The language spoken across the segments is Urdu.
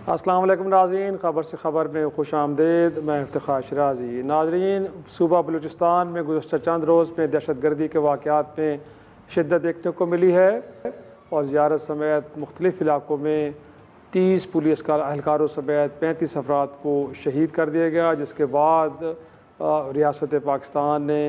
السلام علیکم ناظرین، خبر سے خبر میں خوش آمدید۔ میں افتخار شرازی۔ ناظرین، صوبہ بلوچستان میں گزشتہ چند روز میں دہشت گردی کے واقعات میں شدت دیکھنے کو ملی ہے اور زیارت سمیت مختلف علاقوں میں 30 پولیس اہلکاروں سمیت 35 افراد کو شہید کر دیا گیا، جس کے بعد ریاست پاکستان نے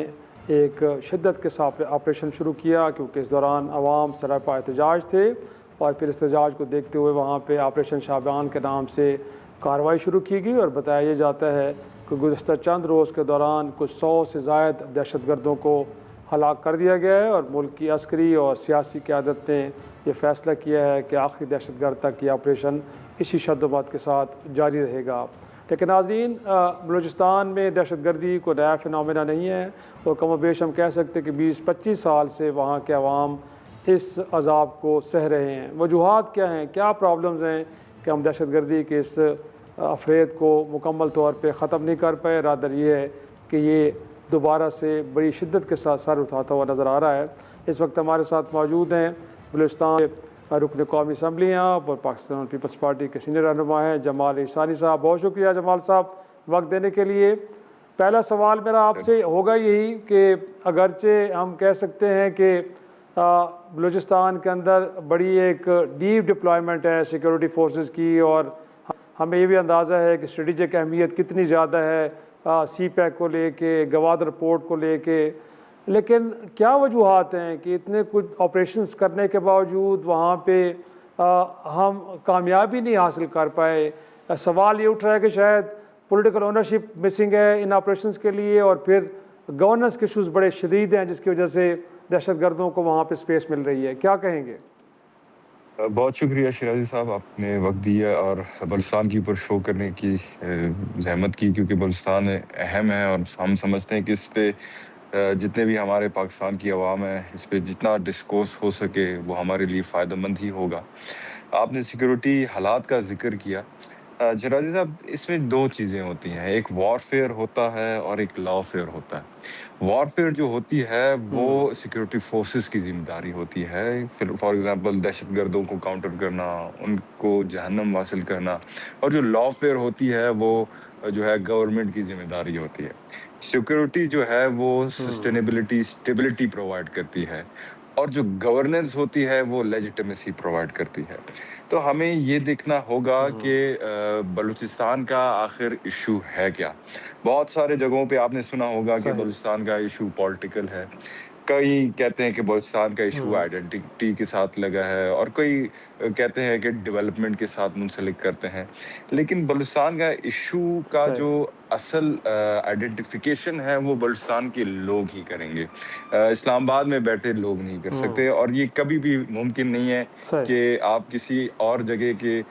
ایک شدت کے ساتھ آپریشن شروع کیا، کیونکہ اس دوران عوام سراپا احتجاج تھے اور پھر احتجاج کو دیکھتے ہوئے وہاں پہ آپریشن شابان کے نام سے کارروائی شروع کی گئی اور بتایا یہ جاتا ہے کہ گزشتہ چند روز کے دوران کچھ 100 سے زائد دہشت گردوں کو ہلاک کر دیا گیا ہے اور ملک کی عسکری اور سیاسی قیادت نے یہ فیصلہ کیا ہے کہ آخری دہشت گرد تک یہ آپریشن اسی شدت کے ساتھ جاری رہے گا۔ لیکن ناظرین، بلوچستان میں دہشت گردی کو نیا فنومینا نہیں ہے اور کم و بیش ہم کہہ سکتے کہ 20-25 سال سے وہاں کے عوام اس عذاب کو سہ رہے ہیں۔ وجوہات کیا ہیں، کیا پرابلمز ہیں کہ ہم دہشت گردی کے اس افرید کو مکمل طور پہ ختم نہیں کر پائے؟ رادر یہ ہے کہ یہ دوبارہ سے بڑی شدت کے ساتھ سر اٹھاتا ہوا نظر آ رہا ہے۔ اس وقت ہمارے ساتھ موجود ہیں بلوچستان رکن قومی اسمبلی ہیں اور پاکستان پیپلز پارٹی کے سینئر رہنما ہیں جمال احسانی صاحب۔ بہت شکریہ جمال صاحب وقت دینے کے لیے۔ پہلا سوال میرا آپ سے ہوگا یہی کہ اگرچہ ہم کہہ سکتے ہیں کہ بلوچستان کے اندر بڑی ایک ڈیپ ڈپلائمنٹ ہے سیکیورٹی فورسز کی اور ہمیں یہ بھی اندازہ ہے کہ اسٹریٹجک اہمیت کتنی زیادہ ہے سی پیک کو لے کے، گوادر پورٹ کو لے کے، لیکن کیا وجوہات ہیں کہ اتنے کچھ آپریشنز کرنے کے باوجود وہاں پہ ہم کامیابی نہیں حاصل کر پائے؟ سوال یہ اٹھ رہا ہے کہ شاید پولیٹیکل اونرشپ مسنگ ہے ان آپریشنز کے لیے اور پھر گورننس کے ایشوز بڑے شدید ہیں جس کی وجہ سے دہشت گردوں کو وہاں پہ سپیس مل رہی ہے۔ کیا کہیں گے؟ بہت شکریہ شیرازی صاحب، آپ نے وقت دیا اور بلوچستان کے اوپر شو کرنے کی زحمت کی، کیونکہ بلوچستان اہم ہے اور ہم سمجھتے ہیں کہ اس پہ جتنے بھی ہمارے پاکستان کی عوام ہے اس پہ جتنا ڈسکورس ہو سکے وہ ہمارے لیے فائدہ مند ہی ہوگا۔ آپ نے سیکورٹی حالات کا ذکر کیا۔ شیرازی صاحب، اس میں دو چیزیں ہوتی ہیں، ایک وار فیئر ہوتا ہے اور ایک لا فیئر ہوتا ہے۔ وار فیئر جو ہوتی ہے وہ سیکورٹی فورسز کی ذمہ داری ہوتی ہے، پھر فار ایگزامپل دہشت گردوں کو کاؤنٹر کرنا، ان کو جہنم حاصل کرنا، اور جو لا فیئر ہوتی ہے وہ جو ہے گورنمنٹ کی ذمہ داری ہوتی ہے۔ سیکورٹی جو ہے وہ سسٹینیبلٹی، اسٹیبلٹی پرووائڈ کرتی ہے، اور جو گورننس ہوتی ہے وہ لیجیٹمیسی پرووائڈ کرتی ہے۔ تو ہمیں یہ دیکھنا ہوگا کہ بلوچستان کا آخر ایشو ہے کیا۔ بہت سارے جگہوں پہ آپ نے سنا ہوگا کہ بلوچستان کا ایشو پولیٹیکل ہے، کئی کہتے ہیں کہ بلوچستان کا ایشو آئیڈینٹی کے ساتھ لگا ہے، اور کوئی کہتے ہیں کہ ڈیولپمنٹ کے ساتھ منسلک کرتے ہیں۔ لیکن بلوچستان کا ایشو کا جو اصل آئیڈینٹیفیکیشن ہے وہ بلوچستان کے لوگ ہی کریں گے، اسلام آباد میں بیٹھے لوگ نہیں کر سکتے، اور یہ کبھی بھی ممکن نہیں ہے کہ آپ کسی اور جگہ کے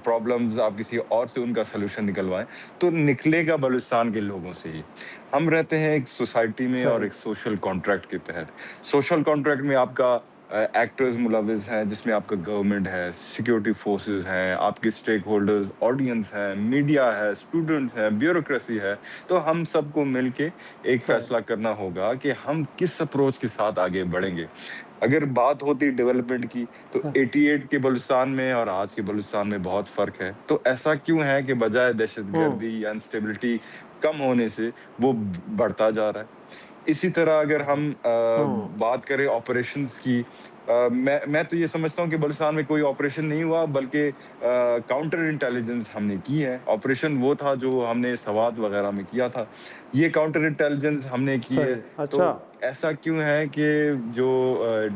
پرابلمز آپ کسی اور سے ان کا سلوشن نکلوائیں، تو نکلے گا بلوچستان کے لوگوں سے ہی۔ ہم رہتے ہیں ایک سوسائٹی میں اور ایک سوشل کانٹریکٹ کے تحت۔ سوشل کانٹریکٹ میں آپ کا ایکٹرز ملوث ہیں، جس میں آپ کا گورنمنٹ ہے، سیکورٹی فورسز ہیں، آپ کے اسٹیک ہولڈرز، آڈینس ہیں، میڈیا ہے، اسٹوڈنٹس ہیں، بیوروکریسی ہے۔ تو ہم سب کو مل کے ایک فیصلہ کرنا ہوگا کہ ہم کس اپروچ کے ساتھ آگے بڑھیں گے۔ اگر بات ہوتی ڈیولپمنٹ کی تو 88 کے بلوچستان میں اور آج کے بلوچستان میں بہت فرق ہے۔ تو ایسا کیوں ہے کہ بجائے دہشت گردی یا انسٹیبلٹی کم ہونے سے وہ بڑھتا جا رہا ہے؟ اسی طرح اگر ہم بات کریں آپریشنز کی، میں تو یہ سمجھتا ہوں کہ بلوچستان میں کوئی آپریشن نہیں ہوا، بلکہ کاؤنٹر انٹیلیجنس ہم نے کی ہے۔ آپریشن وہ تھا جو ہم نے سوات وغیرہ میں کیا تھا، یہ کاؤنٹر انٹیلیجنس ہم نے کی ہے۔ تو ایسا کیوں ہے کہ جو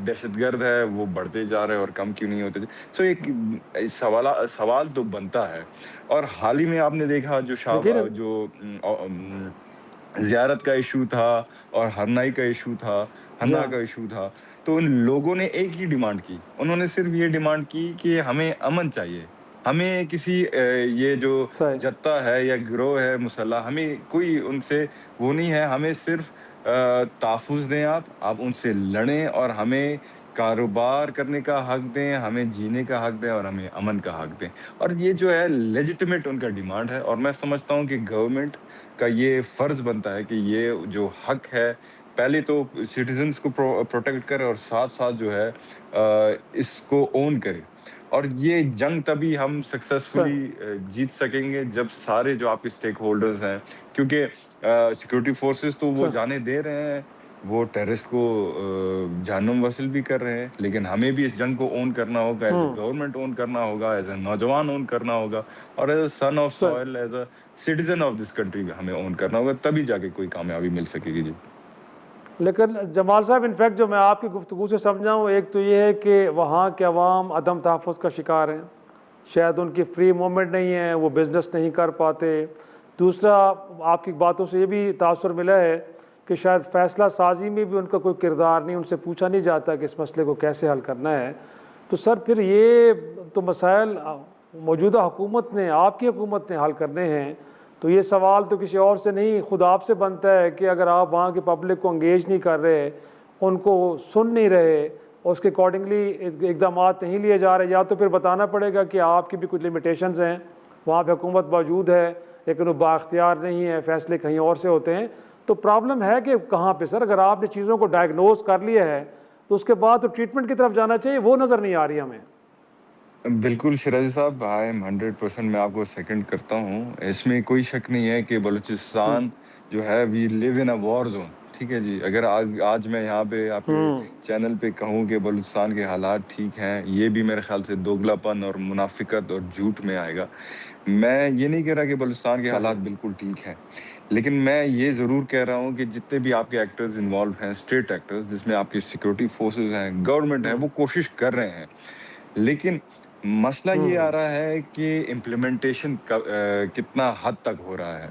دہشت گرد ہے وہ بڑھتے جا رہے ہیں اور کم کیوں نہیں ہوتے؟ سو ایک سوال تو بنتا ہے۔ اور حال ہی میں آپ نے دیکھا جو زیارت کا ایشو تھا اور ہرنائی کا ایشو تھا، ہنا کا ایشو تھا، تو ان لوگوں نے ایک ہی ڈیمانڈ کی، انہوں نے صرف یہ ڈیمانڈ کی کہ ہمیں امن چاہیے، ہمیں کسی یہ جو جتہ ہے یا گروہ ہے مسلح، ہمیں کوئی ان سے وہ نہیں ہے، ہمیں صرف تحفظ دیں، آپ ان سے لڑیں اور ہمیں کاروبار کرنے کا حق دیں، ہمیں جینے کا حق دیں اور ہمیں امن کا حق دیں۔ اور یہ جو ہے لیجیٹمیٹ ان کا ڈیمانڈ ہے، اور میں سمجھتا ہوں کہ گورنمنٹ کا یہ فرض بنتا ہے کہ یہ جو حق ہے پہلے تو سٹیزنس کو پروٹیکٹ کرے اور ساتھ ساتھ جو ہے اس کو اون کرے. اور یہ جنگ تبھی ہم سکسیسفلی جیت سکیں گے جب سارے جو آپ کے اسٹیک ہولڈرز ہیں, کیونکہ سیکورٹی فورسز تو وہ جانے دے رہے ہیں, وہ ٹیررسٹ کو جہنم وصل بھی کر رہے ہیں, لیکن ہمیں بھی اس جنگ کو اون کرنا ہوگا, ایز اے گورنمنٹ اون کرنا ہوگا, ایز اے نوجوان اون کرنا ہوگا, اور as a son of soil, as a citizen of this country ہمیں اون کرنا ہوگا, تبھی جا کے کوئی کامیابی مل سکے گی. جی لیکن جمال صاحب انفیکٹ جو میں آپ کی گفتگو سے سمجھا ہوں, ایک تو یہ ہے کہ وہاں کے عوام عدم تحفظ کا شکار ہیں, شاید ان کی فری موومنٹ نہیں ہے, وہ بزنس نہیں کر پاتے. دوسرا, آپ کی باتوں سے یہ بھی تاثر ملا ہے کہ شاید فیصلہ سازی میں بھی ان کا کوئی کردار نہیں, ان سے پوچھا نہیں جاتا کہ اس مسئلے کو کیسے حل کرنا ہے. تو سر پھر یہ تو مسائل موجودہ حکومت نے, آپ کی حکومت نے حل کرنے ہیں, تو یہ سوال تو کسی اور سے نہیں خود آپ سے بنتا ہے کہ اگر آپ وہاں کی پبلک کو انگیج نہیں کر رہے, ان کو سن نہیں رہے, اور اس کے اکارڈنگلی اقدامات نہیں لیے جا رہے, یا تو پھر بتانا پڑے گا کہ آپ کی بھی کچھ لمیٹیشنز ہیں, وہاں پہ حکومت موجود ہے لیکن وہ بااختیار نہیں ہے, فیصلے کہیں اور سے ہوتے ہیں. تو پرابلم ہے کہ کہاں پہ سر؟ اگر آپ نے چیزوں کو ڈائگنوز کر لیا ہے تو اس کے بعد تو ٹریٹمنٹ کی طرف جانا چاہیے, وہ نظر نہیں آ رہی ہمیں. بالکل شیرازی صاحب, آئی ایم 100% میں آپ کو سیکنڈ کرتا ہوں. اس میں کوئی شک نہیں ہے کہ بلوچستان جو ہے وی لیو ان اے وار زون. ٹھیک ہے جی, اگر آج میں یہاں پہ آپ کے چینل پہ کہوں کہ بلوچستان کے حالات ٹھیک ہیں, یہ بھی میرے خیال سے دوگلا پن اور منافقت اور جھوٹ میں آئے گا. میں یہ نہیں کہہ رہا کہ بلوچستان کے حالات بالکل ٹھیک ہیں, لیکن میں یہ ضرور کہہ رہا ہوں کہ جتنے بھی آپ کے ایکٹرز انوالو ہیں, اسٹیٹ ایکٹرز جس میں آپ کی سیکورٹی فورسز ہیں, گورنمنٹ ہے, وہ کوشش کر رہے ہیں. لیکن مسئلہ یہ آ رہا ہے کہ امپلیمنٹیشن کتنا حد تک ہو رہا ہے.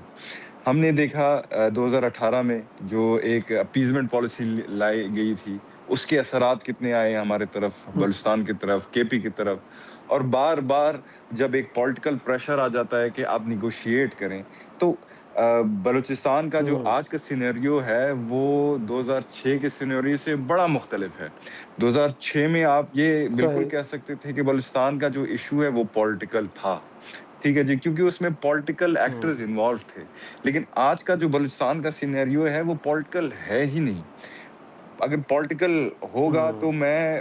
ہم نے دیکھا 2018 میں جو ایک اپیزمنٹ پالیسی لائی گئی تھی, اس کے اثرات کتنے آئے ہمارے طرف, بلوچستان کی طرف, کے پی کی طرف. اور بار بار جب ایک پولیٹیکل پریشر آ جاتا ہے کہ آپ نیگوشیٹ کریں, تو بلوچستان کا جو آج کا سینیریو ہے وہ 2006 کے سینیریو سے بڑا مختلف ہے. 2006 میں آپ یہ بالکل کہہ سکتے تھے کہ بلوچستان کا جو ایشو ہے وہ پولیٹیکل تھا. ٹھیک ہے جی, کیونکہ اس میں پولیٹیکل ایکٹرز انوالو تھے. لیکن آج کا جو بلوچستان کا سینیریو ہے وہ پولیٹیکل ہے ہی نہیں. اگر پولیٹیکل ہوگا تو میں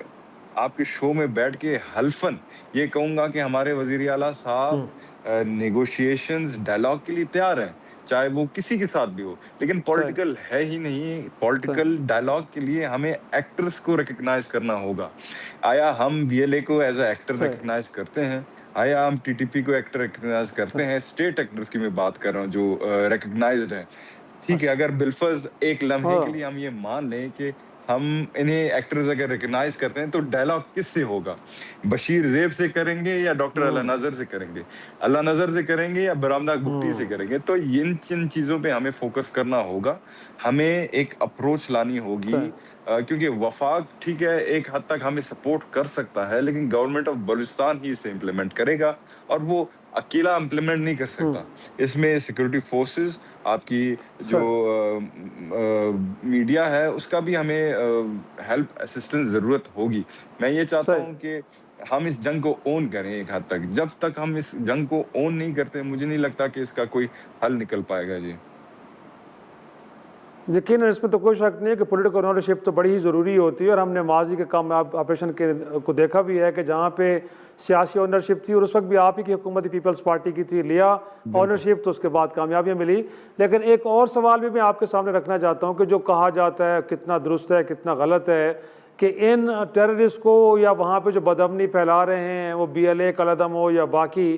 آپ کے شو میں بیٹھ کے حلفاً یہ کہوں گا کہ ہمارے وزیر اعلیٰ صاحب نیگوشیشنز, ڈائلاگ کے لیے تیار ہیں, چاہے وہ کسی کے ساتھ بھی ہو, لیکن پولیٹیکل ہے ہی نہیں. پولیٹیکل ڈائلاگ کے لیے ہمیں ایکٹرز کو ریکگنائز کرنا ہوگا. آیا ہم بی ایل اے کو ایز اے ایکٹر ریکگنائز کرتے ہیں؟ آیا ہم ٹی ٹی پی کو ایکٹر ریکگنائز کرتے ہیں؟ اسٹیٹ ایکٹرز کی میں بات کر رہا ہوں جو ریکگنائزڈ ہیں. ٹھیک ہے, اگر بالفرض ایک لمحے کے لیے ہم یہ مان لیں کہ ہم انہیں ایکٹرز اگر ریکگنائز کرتے ہیں, تو ڈائلاگ کس سے ہوگا؟ بشیر زیب سے کریں گے یا ڈاکٹر اللہ نظر سے کریں گے؟ اللہ نظر سے کریں گے یا برآمدہ گفتی سے کریں گے؟ تو ان چیزوں پہ ہمیں فوکس کرنا ہوگا. ہمیں ایک اپروچ لانی ہوگی, کیونکہ وفاق ٹھیک ہے ایک حد تک ہمیں سپورٹ کر سکتا ہے, لیکن گورنمنٹ آف بلوچستان ہی اسے امپلیمنٹ کرے گا, اور وہ اکیلا امپلیمنٹ نہیں کر سکتا. اس میں سیکورٹی فورسز, آپ کی جو میڈیا ہے, اس کا بھی ہمیں ہیلپ اسسٹنس ضرورت ہوگی. میں یہ چاہتا ہوں کہ ہم اس جنگ کو اون کریں ایک حد تک. جب تک ہم اس جنگ کو اون نہیں کرتے, مجھے نہیں لگتا کہ اس کا کوئی حل نکل پائے گا. جی یقیناً اس میں تو کوئی شک نہیں ہے کہ پولیٹیکل اونرشپ تو بڑی ہی ضروری ہوتی ہے, اور ہم نے ماضی کے کامیاب آپریشن کو دیکھا بھی ہے کہ جہاں پہ سیاسی اونرشپ تھی, اور اس وقت بھی آپ ہی کی حکومت پیپلز پارٹی کی تھی, لیا اونرشپ تو اس کے بعد کامیابیاں ملی. لیکن ایک اور سوال بھی میں آپ کے سامنے رکھنا چاہتا ہوں کہ جو کہا جاتا ہے کتنا درست ہے کتنا غلط ہے, کہ ان ٹیررسٹ کو یا وہاں پہ جو بدامنی پھیلا رہے ہیں, وہ بی ایل اے قلعدم ہو یا باقی,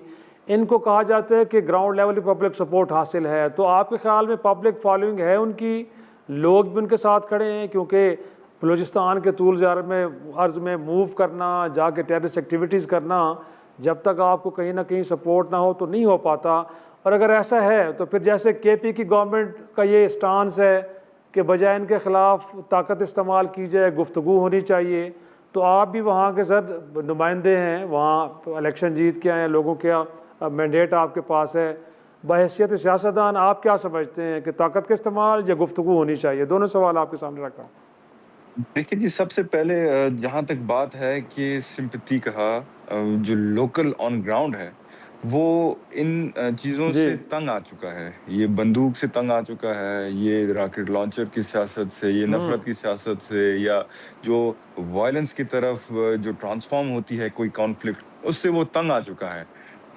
ان کو کہا جاتا ہے کہ گراؤنڈ لیول پہ پبلک سپورٹ حاصل ہے. تو آپ کے خیال میں پبلک فالوئنگ ہے ان کی, لوگ بھی ان کے ساتھ کھڑے ہیں؟ کیونکہ بلوچستان کے طول عرض میں موو کرنا, جا کے ٹیررسٹ ایکٹیویٹیز کرنا, جب تک آپ کو کہیں نہ کہیں سپورٹ نہ ہو تو نہیں ہو پاتا. اور اگر ایسا ہے تو پھر جیسے کے پی کی گورنمنٹ کا یہ سٹانس ہے کہ بجائے ان کے خلاف طاقت استعمال کی جائے, گفتگو ہونی چاہیے, تو آپ بھی وہاں کے سر نمائندے ہیں, وہاں الیکشن جیت کے آئے ہیں, لوگوں کا مینڈیٹ آپ کے پاس ہے, بحیثیت سیاستدان آپ کیا سمجھتے ہیں کہ طاقت کا استعمال یا گفتگو ہونی چاہیے؟ دونوں سوال آپ کے سامنے رکھا ہوں. دیکھیے جی, سب سے پہلے جہاں تک بات ہے کہ سمپتی کہا, جو لوکل آن گراؤنڈ ہے, وہ ان چیزوں جی سے تنگ آ چکا ہے، یہ بندوق سے تنگ آ چکا ہے، یہ راکٹ لانچر کی سیاست سے، یہ ہوں نفرت کی سیاست سے، یا جو وائلنس کی طرف جو ٹرانسفارم ہوتی ہے کوئی کانفلکٹ، اس سے وہ تنگ آ چکا ہے۔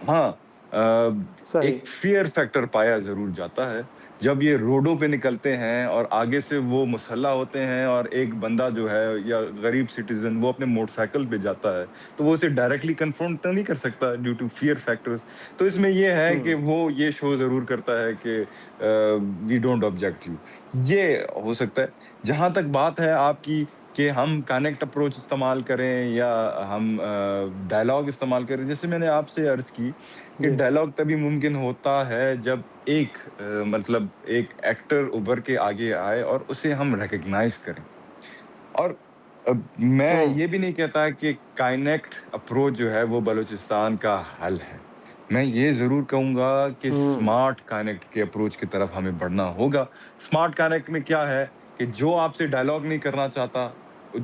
ہاں، صحیح ایک فیئر فیکٹر پایا ضرور جاتا ہے جب یہ روڈوں پہ نکلتے ہیں اور آگے سے وہ مسلح ہوتے ہیں، اور ایک بندہ جو ہے یا غریب سٹیزن وہ اپنے موٹر سائیکل پہ جاتا ہے، تو وہ اسے ڈائریکٹلی کنفرنٹ تو نہیں کر سکتا ڈیو ٹو فیئر فیکٹرز۔ تو اس میں یہ ہے کہ ہوں وہ یہ شو ضرور کرتا ہے کہ وی ڈونٹ آبجیکٹ یو، یہ ہو سکتا ہے۔ جہاں تک بات ہے آپ کی کہ ہم کانیکٹ اپروچ استعمال کریں یا ہم ڈائلاگ استعمال کریں، جیسے میں نے آپ سے عرض کی کہ جی ڈائلاگ تبھی ممکن ہوتا ہے جب ایک مطلب ایک ایکٹر ابھر کے آگے آئے اور اسے ہم ریکگنائز کریں۔ اور میں ہوں یہ بھی نہیں کہتا کہ کائنیکٹ اپروچ جو ہے وہ بلوچستان کا حل ہے، میں یہ ضرور کہوں گا کہ ہوں اسمارٹ کائنیکٹ کے اپروچ کی طرف ہمیں بڑھنا ہوگا۔ اسمارٹ کائنیکٹ میں کیا ہے کہ جو آپ سے ڈائلاگ نہیں کرنا چاہتا،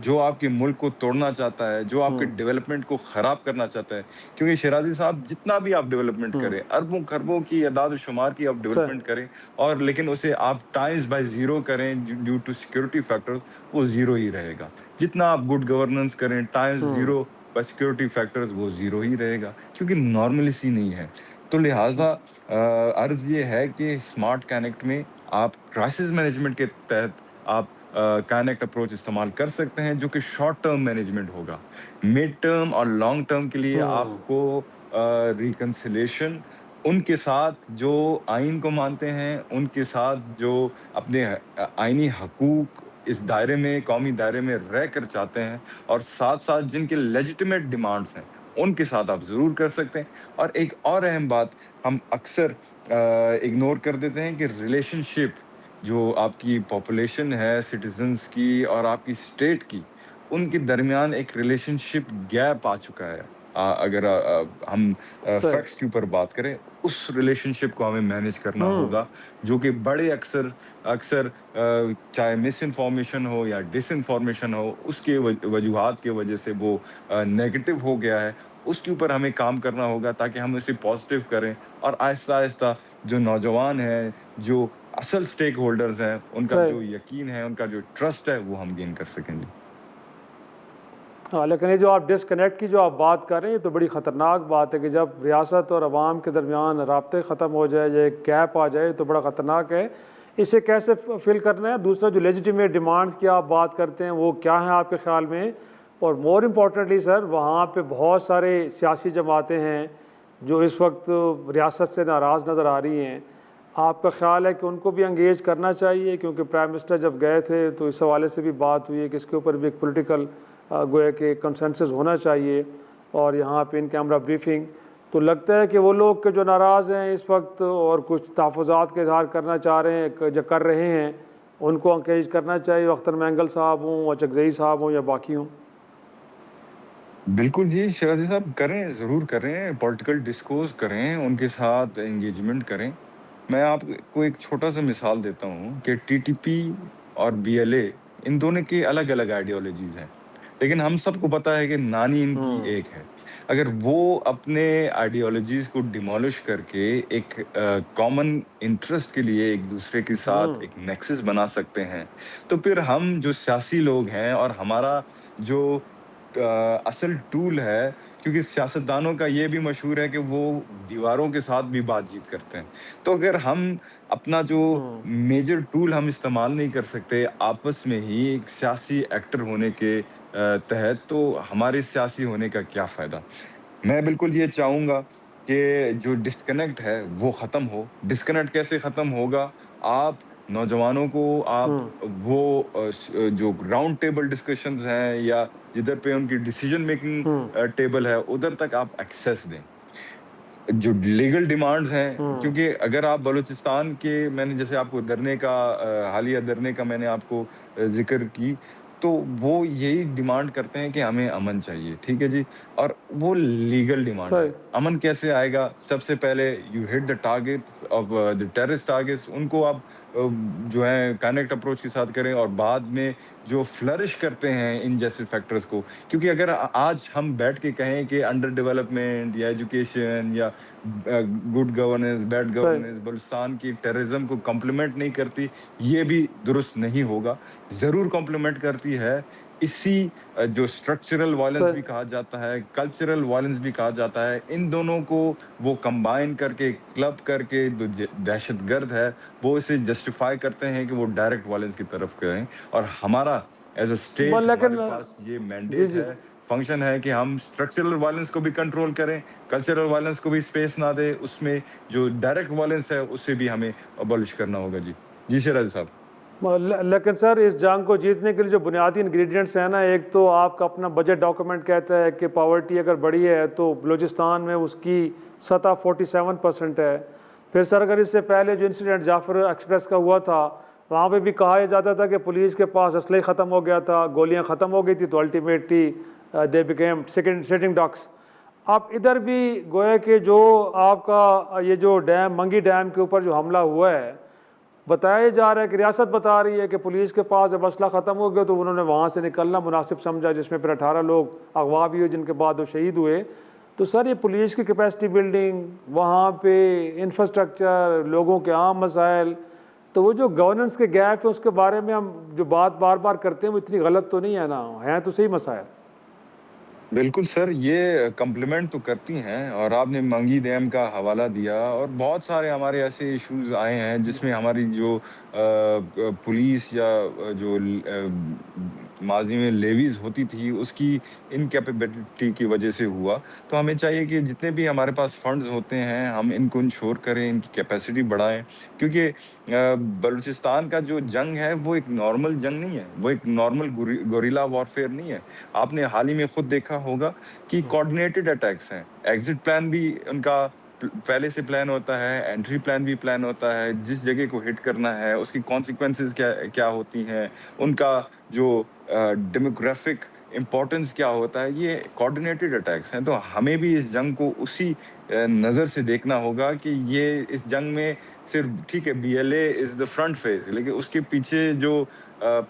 جو آپ کے ملک کو توڑنا چاہتا ہے، جو آپ کے ہوں ڈیولپمنٹ کو خراب کرنا چاہتا ہے، کیونکہ شیرازی صاحب جتنا بھی آپ ڈیولپمنٹ ہوں کریں، اربوں خربوں کی اعداد و شمار کی آپ صحیح ڈیولپمنٹ کریں، اور لیکن اسے آپ ٹائمز بائی زیرو کریں ڈیو ٹو سیکورٹی فیکٹرز، وہ زیرو ہی رہے گا۔ جتنا آپ گڈ گورننس کریں ٹائمز ہوں زیرو بائی سیکورٹی فیکٹرز، وہ زیرو ہی رہے گا، کیونکہ نارملسی نہیں ہے۔ تو لہٰذا عرض یہ ہے کہ اسمارٹ کانیکٹ میں آپ کرائسس مینجمنٹ کے تحت آپ کائنیکٹ اپروچ استعمال کر سکتے ہیں، جو کہ شارٹ ٹرم مینجمنٹ ہوگا۔ مڈ ٹرم اور لانگ ٹرم کے لیے آپ ہوں کو ریکنسلیشن ان کے ساتھ جو آئین کو مانتے ہیں، ان کے ساتھ جو اپنے آئینی حقوق اس دائرے میں، قومی دائرے میں رہ کر چاہتے ہیں، اور ساتھ ساتھ جن کے لیجیٹمیٹ ڈیمانڈس ہیں، ان کے ساتھ آپ ضرور کر سکتے ہیں۔ اور ایک اور اہم بات ہم اکثر اگنور کر دیتے ہیں کہ ریلیشن شپ جو آپ کی پاپولیشن ہے سٹیزنز کی اور آپ کی اسٹیٹ کی، ان کے درمیان ایک ریلیشن شپ گیپ آ چکا ہے۔ اگر ہم صحیح فیکٹس کے اوپر بات کریں، اس ریلیشن شپ کو ہمیں مینیج کرنا ہوں ہوگا، جو کہ بڑے اکثر چاہے مس انفارمیشن ہو یا ڈس انفارمیشن ہو، اس کے وجوہات کی وجہ سے وہ نیگیٹو ہو گیا ہے، اس کے اوپر ہمیں کام کرنا ہوگا تاکہ ہم اسے پازیٹیو کریں، اور آہستہ آہستہ جو نوجوان ہیں، جو اصل سٹیک ہولڈرز ہیں، ان کا صحیح جو یقین ہے، ان کا جو ٹرسٹ ہے، وہ ہم گین کر سکیں گے۔ ہاں لیکن یہ جو آپ ڈسکنیکٹ کی جو آپ بات کر رہے ہیں، یہ تو بڑی خطرناک بات ہے کہ جب ریاست اور عوام کے درمیان رابطے ختم ہو جائے یا ایک گیپ آ جائے تو بڑا خطرناک ہے۔ اسے کیسے فل کرنا ہے؟ دوسرا جو لیجیٹیمیٹ ڈیمانڈس کی آپ بات کرتے ہیں وہ کیا ہیں آپ کے خیال میں؟ اور مور امپورٹنٹلی سر، وہاں پہ بہت سارے سیاسی جماعتیں ہیں جو اس وقت ریاست سے ناراض نظر آ رہی ہیں، آپ کا خیال ہے کہ ان کو بھی انگیج کرنا چاہیے؟ کیونکہ پرائم منسٹر جب گئے تھے تو اس حوالے سے بھی بات ہوئی ہے کہ اس کے اوپر بھی ایک پولیٹیکل گویا کہ کنسنسس ہونا چاہیے، اور یہاں پہ ان کیمرہ بریفنگ تو لگتا ہے کہ وہ لوگ کہ جو ناراض ہیں اس وقت اور کچھ تحفظات کا اظہار کرنا چاہ رہے ہیں جو کر رہے ہیں، ان کو انکریج کرنا چاہیے، اختر مینگل صاحب ہوں، اچکزئی صاحب ہوں یا باقی ہوں۔ بالکل جی، شیرازی صاحب کریں، ضرور کریں، پولیٹیکل ڈسکورس کریں، ان کے ساتھ انگیجمنٹ کریں۔ میں آپ کو ایک چھوٹا سا مثال دیتا ہوں کہ ٹی ٹی پی اور بی ایل اے، ان دونوں کی الگ الگ آئیڈیالوجیز ہیں، لیکن ہم سب کو پتا ہے کہ نانی ان کی ہوں ایک ہے۔ اگر وہ اپنے آئیڈیالوجیز کو ڈیمولش کر کے ایک کامن انٹرسٹ کے لیے ایک دوسرے کے ساتھ ہوں ایک نیکسس بنا سکتے ہیں، تو پھر ہم جو سیاسی لوگ ہیں اور ہمارا جو اصل ٹول ہے، کیونکہ سیاستدانوں کا یہ بھی مشہور ہے کہ وہ دیواروں کے ساتھ بھی بات چیت کرتے ہیں، تو اگر ہم اپنا جو ہوں میجر ٹول ہم استعمال نہیں کر سکتے آپس میں ہی ایک سیاسی ایکٹر ہونے کے تحت، تو ہمارے سیاسی ہونے کا کیا فائدہ؟ میں بالکل یہ چاہوں گا کہ جو ڈسکنیکٹ ہے وہ ختم ہو۔ ڈسکنیکٹ کیسے ختم ہوگا؟ آپ نوجوانوں کو آپ ہوں وہ جو راؤنڈ ٹیبل ڈسکشنز ہیں یا جدھر پہ ان کی ڈیسیجن ہوں میکنگ ٹیبل ہے، ادھر تک آپ ایکسیس دیں۔ جو لیگل ڈیمانڈز ہیں، ہوں کیونکہ اگر آپ بلوچستان کے، میں نے جیسے آپ کو دھرنے کا حالیہ دھرنے کا میں نے آپ کو ذکر کی، تو وہ یہی ڈیمانڈ کرتے ہیں کہ ہمیں امن چاہیے، ٹھیک ہے جی، اور وہ لیگل ڈیمانڈ ہے۔ صحیح امن کیسے آئے گا؟ سب سے پہلے you hit the target of the terrorist targets, ان کو آپ جو ہے کائنیکٹ اپروچ کے ساتھ کریں اور بعد میں جو فلرش کرتے ہیں ان جیسے فیکٹرز کو. کیونکہ اگر آج ہم بیٹھ کے کہیں کہ انڈر ڈیولپمنٹ یا ایجوکیشن یا گڈ گورننس بیڈ صحیح گورننس بلوچستان کی ٹیررزم کو کمپلیمنٹ نہیں کرتی, یہ بھی درست نہیں ہوگا. ضرور کمپلیمنٹ کرتی ہے. اسی جو اسٹرکچرل وائلنس صحیح بھی کہا جاتا ہے, کلچرل وائلنس بھی کہا جاتا ہے, ان دونوں کو وہ کمبائن کر کے کلب کر کے جو دہشت گرد ہے وہ اسے جسٹیفائی کرتے ہیں کہ وہ ڈائریکٹ وائلنس کی طرف گئیں. اور ہمارا ایز اے اسٹیٹ لیکن ہمارے پاس یہ جی مینڈیٹ جی ہے, فنکشن ہے کہ ہم اسٹرکچرل وائلنس کو بھی کنٹرول کریں, کلچرل وائلنس کو بھی اسپیس نہ دے, اس میں جو ڈائریکٹ وائلنس ہے اسے بھی ہمیں ابولش کرنا ہوگا. جی جی شیراز صاحب. لیکن سر اس جنگ کو جیتنے کے لیے جو بنیادی انگریڈینٹس ہیں نا, ایک تو آپ کا اپنا بجٹ ڈاکومنٹ کہتا ہے کہ پاورٹی اگر بڑی ہے تو بلوچستان میں اس کی سطح 47% ہے. پھر سر اگر اس سے پہلے جو انسیڈنٹ جعفر ایکسپریس کا ہوا تھا وہاں پہ بھی کہا جاتا تھا کہ پولیس کے پاس اسلحہ ختم ہو گیا تھا, گولیاں ختم ہو گئی تھی, تو ultimately they became sitting ducks. اب ادھر بھی گویا کہ جو آپ کا یہ جو ڈیم منگی ڈیم کے اوپر جو حملہ ہوا ہے, بتایا جا رہا ہے کہ ریاست بتا رہی ہے کہ پولیس کے پاس جب اسلحہ ختم ہو گیا تو انہوں نے وہاں سے نکلنا مناسب سمجھا, جس میں پھر 18 لوگ اغوا بھی ہوئے جن کے بعد وہ شہید ہوئے. تو سر یہ پولیس کی کیپیسٹی بلڈنگ, وہاں پہ انفراسٹرکچر, لوگوں کے عام مسائل, تو وہ جو گورننس کے گیپ ہے اس کے بارے میں ہم جو بات بار بار کرتے ہیں وہ اتنی غلط تو نہیں ہے نا, ہیں تو صحیح مسائل. بالکل سر, یہ کمپلیمنٹ تو کرتی ہیں, اور آپ نے منگی ڈیم کا حوالہ دیا, اور بہت سارے ہمارے ایسے ایشوز آئے ہیں جس میں ہماری جو پولیس یا جو ماضی میں لیویز ہوتی تھی اس کی انکیپیبلٹی کی وجہ سے ہوا. تو ہمیں چاہیے کہ جتنے بھی ہمارے پاس فنڈز ہوتے ہیں ہم ان کو انشور کریں, ان کی کیپیسٹی بڑھائیں, کیونکہ بلوچستان کا جو جنگ ہے وہ ایک نارمل جنگ نہیں ہے, وہ ایک نارمل گوریلا وارفیئر نہیں ہے. آپ نے حال ہی میں خود دیکھا ہوگا کہ کوآرڈینیٹڈ اٹیکس ہیں, ایگزٹ پلان بھی ان کا پہلے سے پلان ہوتا ہے, انٹری پلان بھی پلان ہوتا ہے, جس جگہ کو ہٹ کرنا ہے اس کی کانسیکوینسز کیا ہوتی ہیں, ان کا جو ڈیموگرافک امپورٹنس کیا ہوتا ہے, یہ کوآرڈینیٹڈ اٹیکس ہیں. تو ہمیں بھی اس جنگ کو اسی نظر سے دیکھنا ہوگا کہ یہ اس جنگ میں صرف ٹھیک ہے B L A is the front face, لیکن اس کے پیچھے جو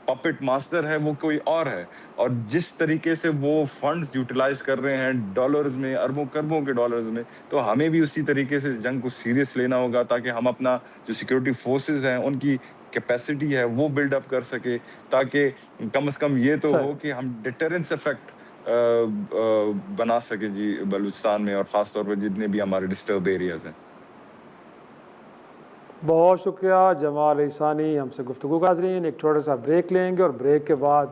پپٹ ماسٹر ہے وہ کوئی اور ہے, اور جس طریقے سے وہ فنڈز یوٹیلائز کر رہے ہیں ڈالرز میں, اربوں کربوں کے ڈالرز میں, تو ہمیں بھی اسی طریقے سے اس جنگ کو سیریس لینا ہوگا تاکہ ہم اپنا جو سیکورٹی فورسز ہیں ان کی کیپیسٹی ہے وہ بلڈ اپ کر سکے, تاکہ کم از کم یہ تو ہو کہ ہم ڈیٹرنس افیکٹ بنا سکیں جی بلوچستان میں, اور خاص طور پر جتنے بھی ہمارے ڈسٹرب ایریاز ہیں. بہت شکریہ جمال احسانی ہم سے گفتگو کا. ناظرین ایک چھوٹا سا بریک لیں گے اور بریک کے بعد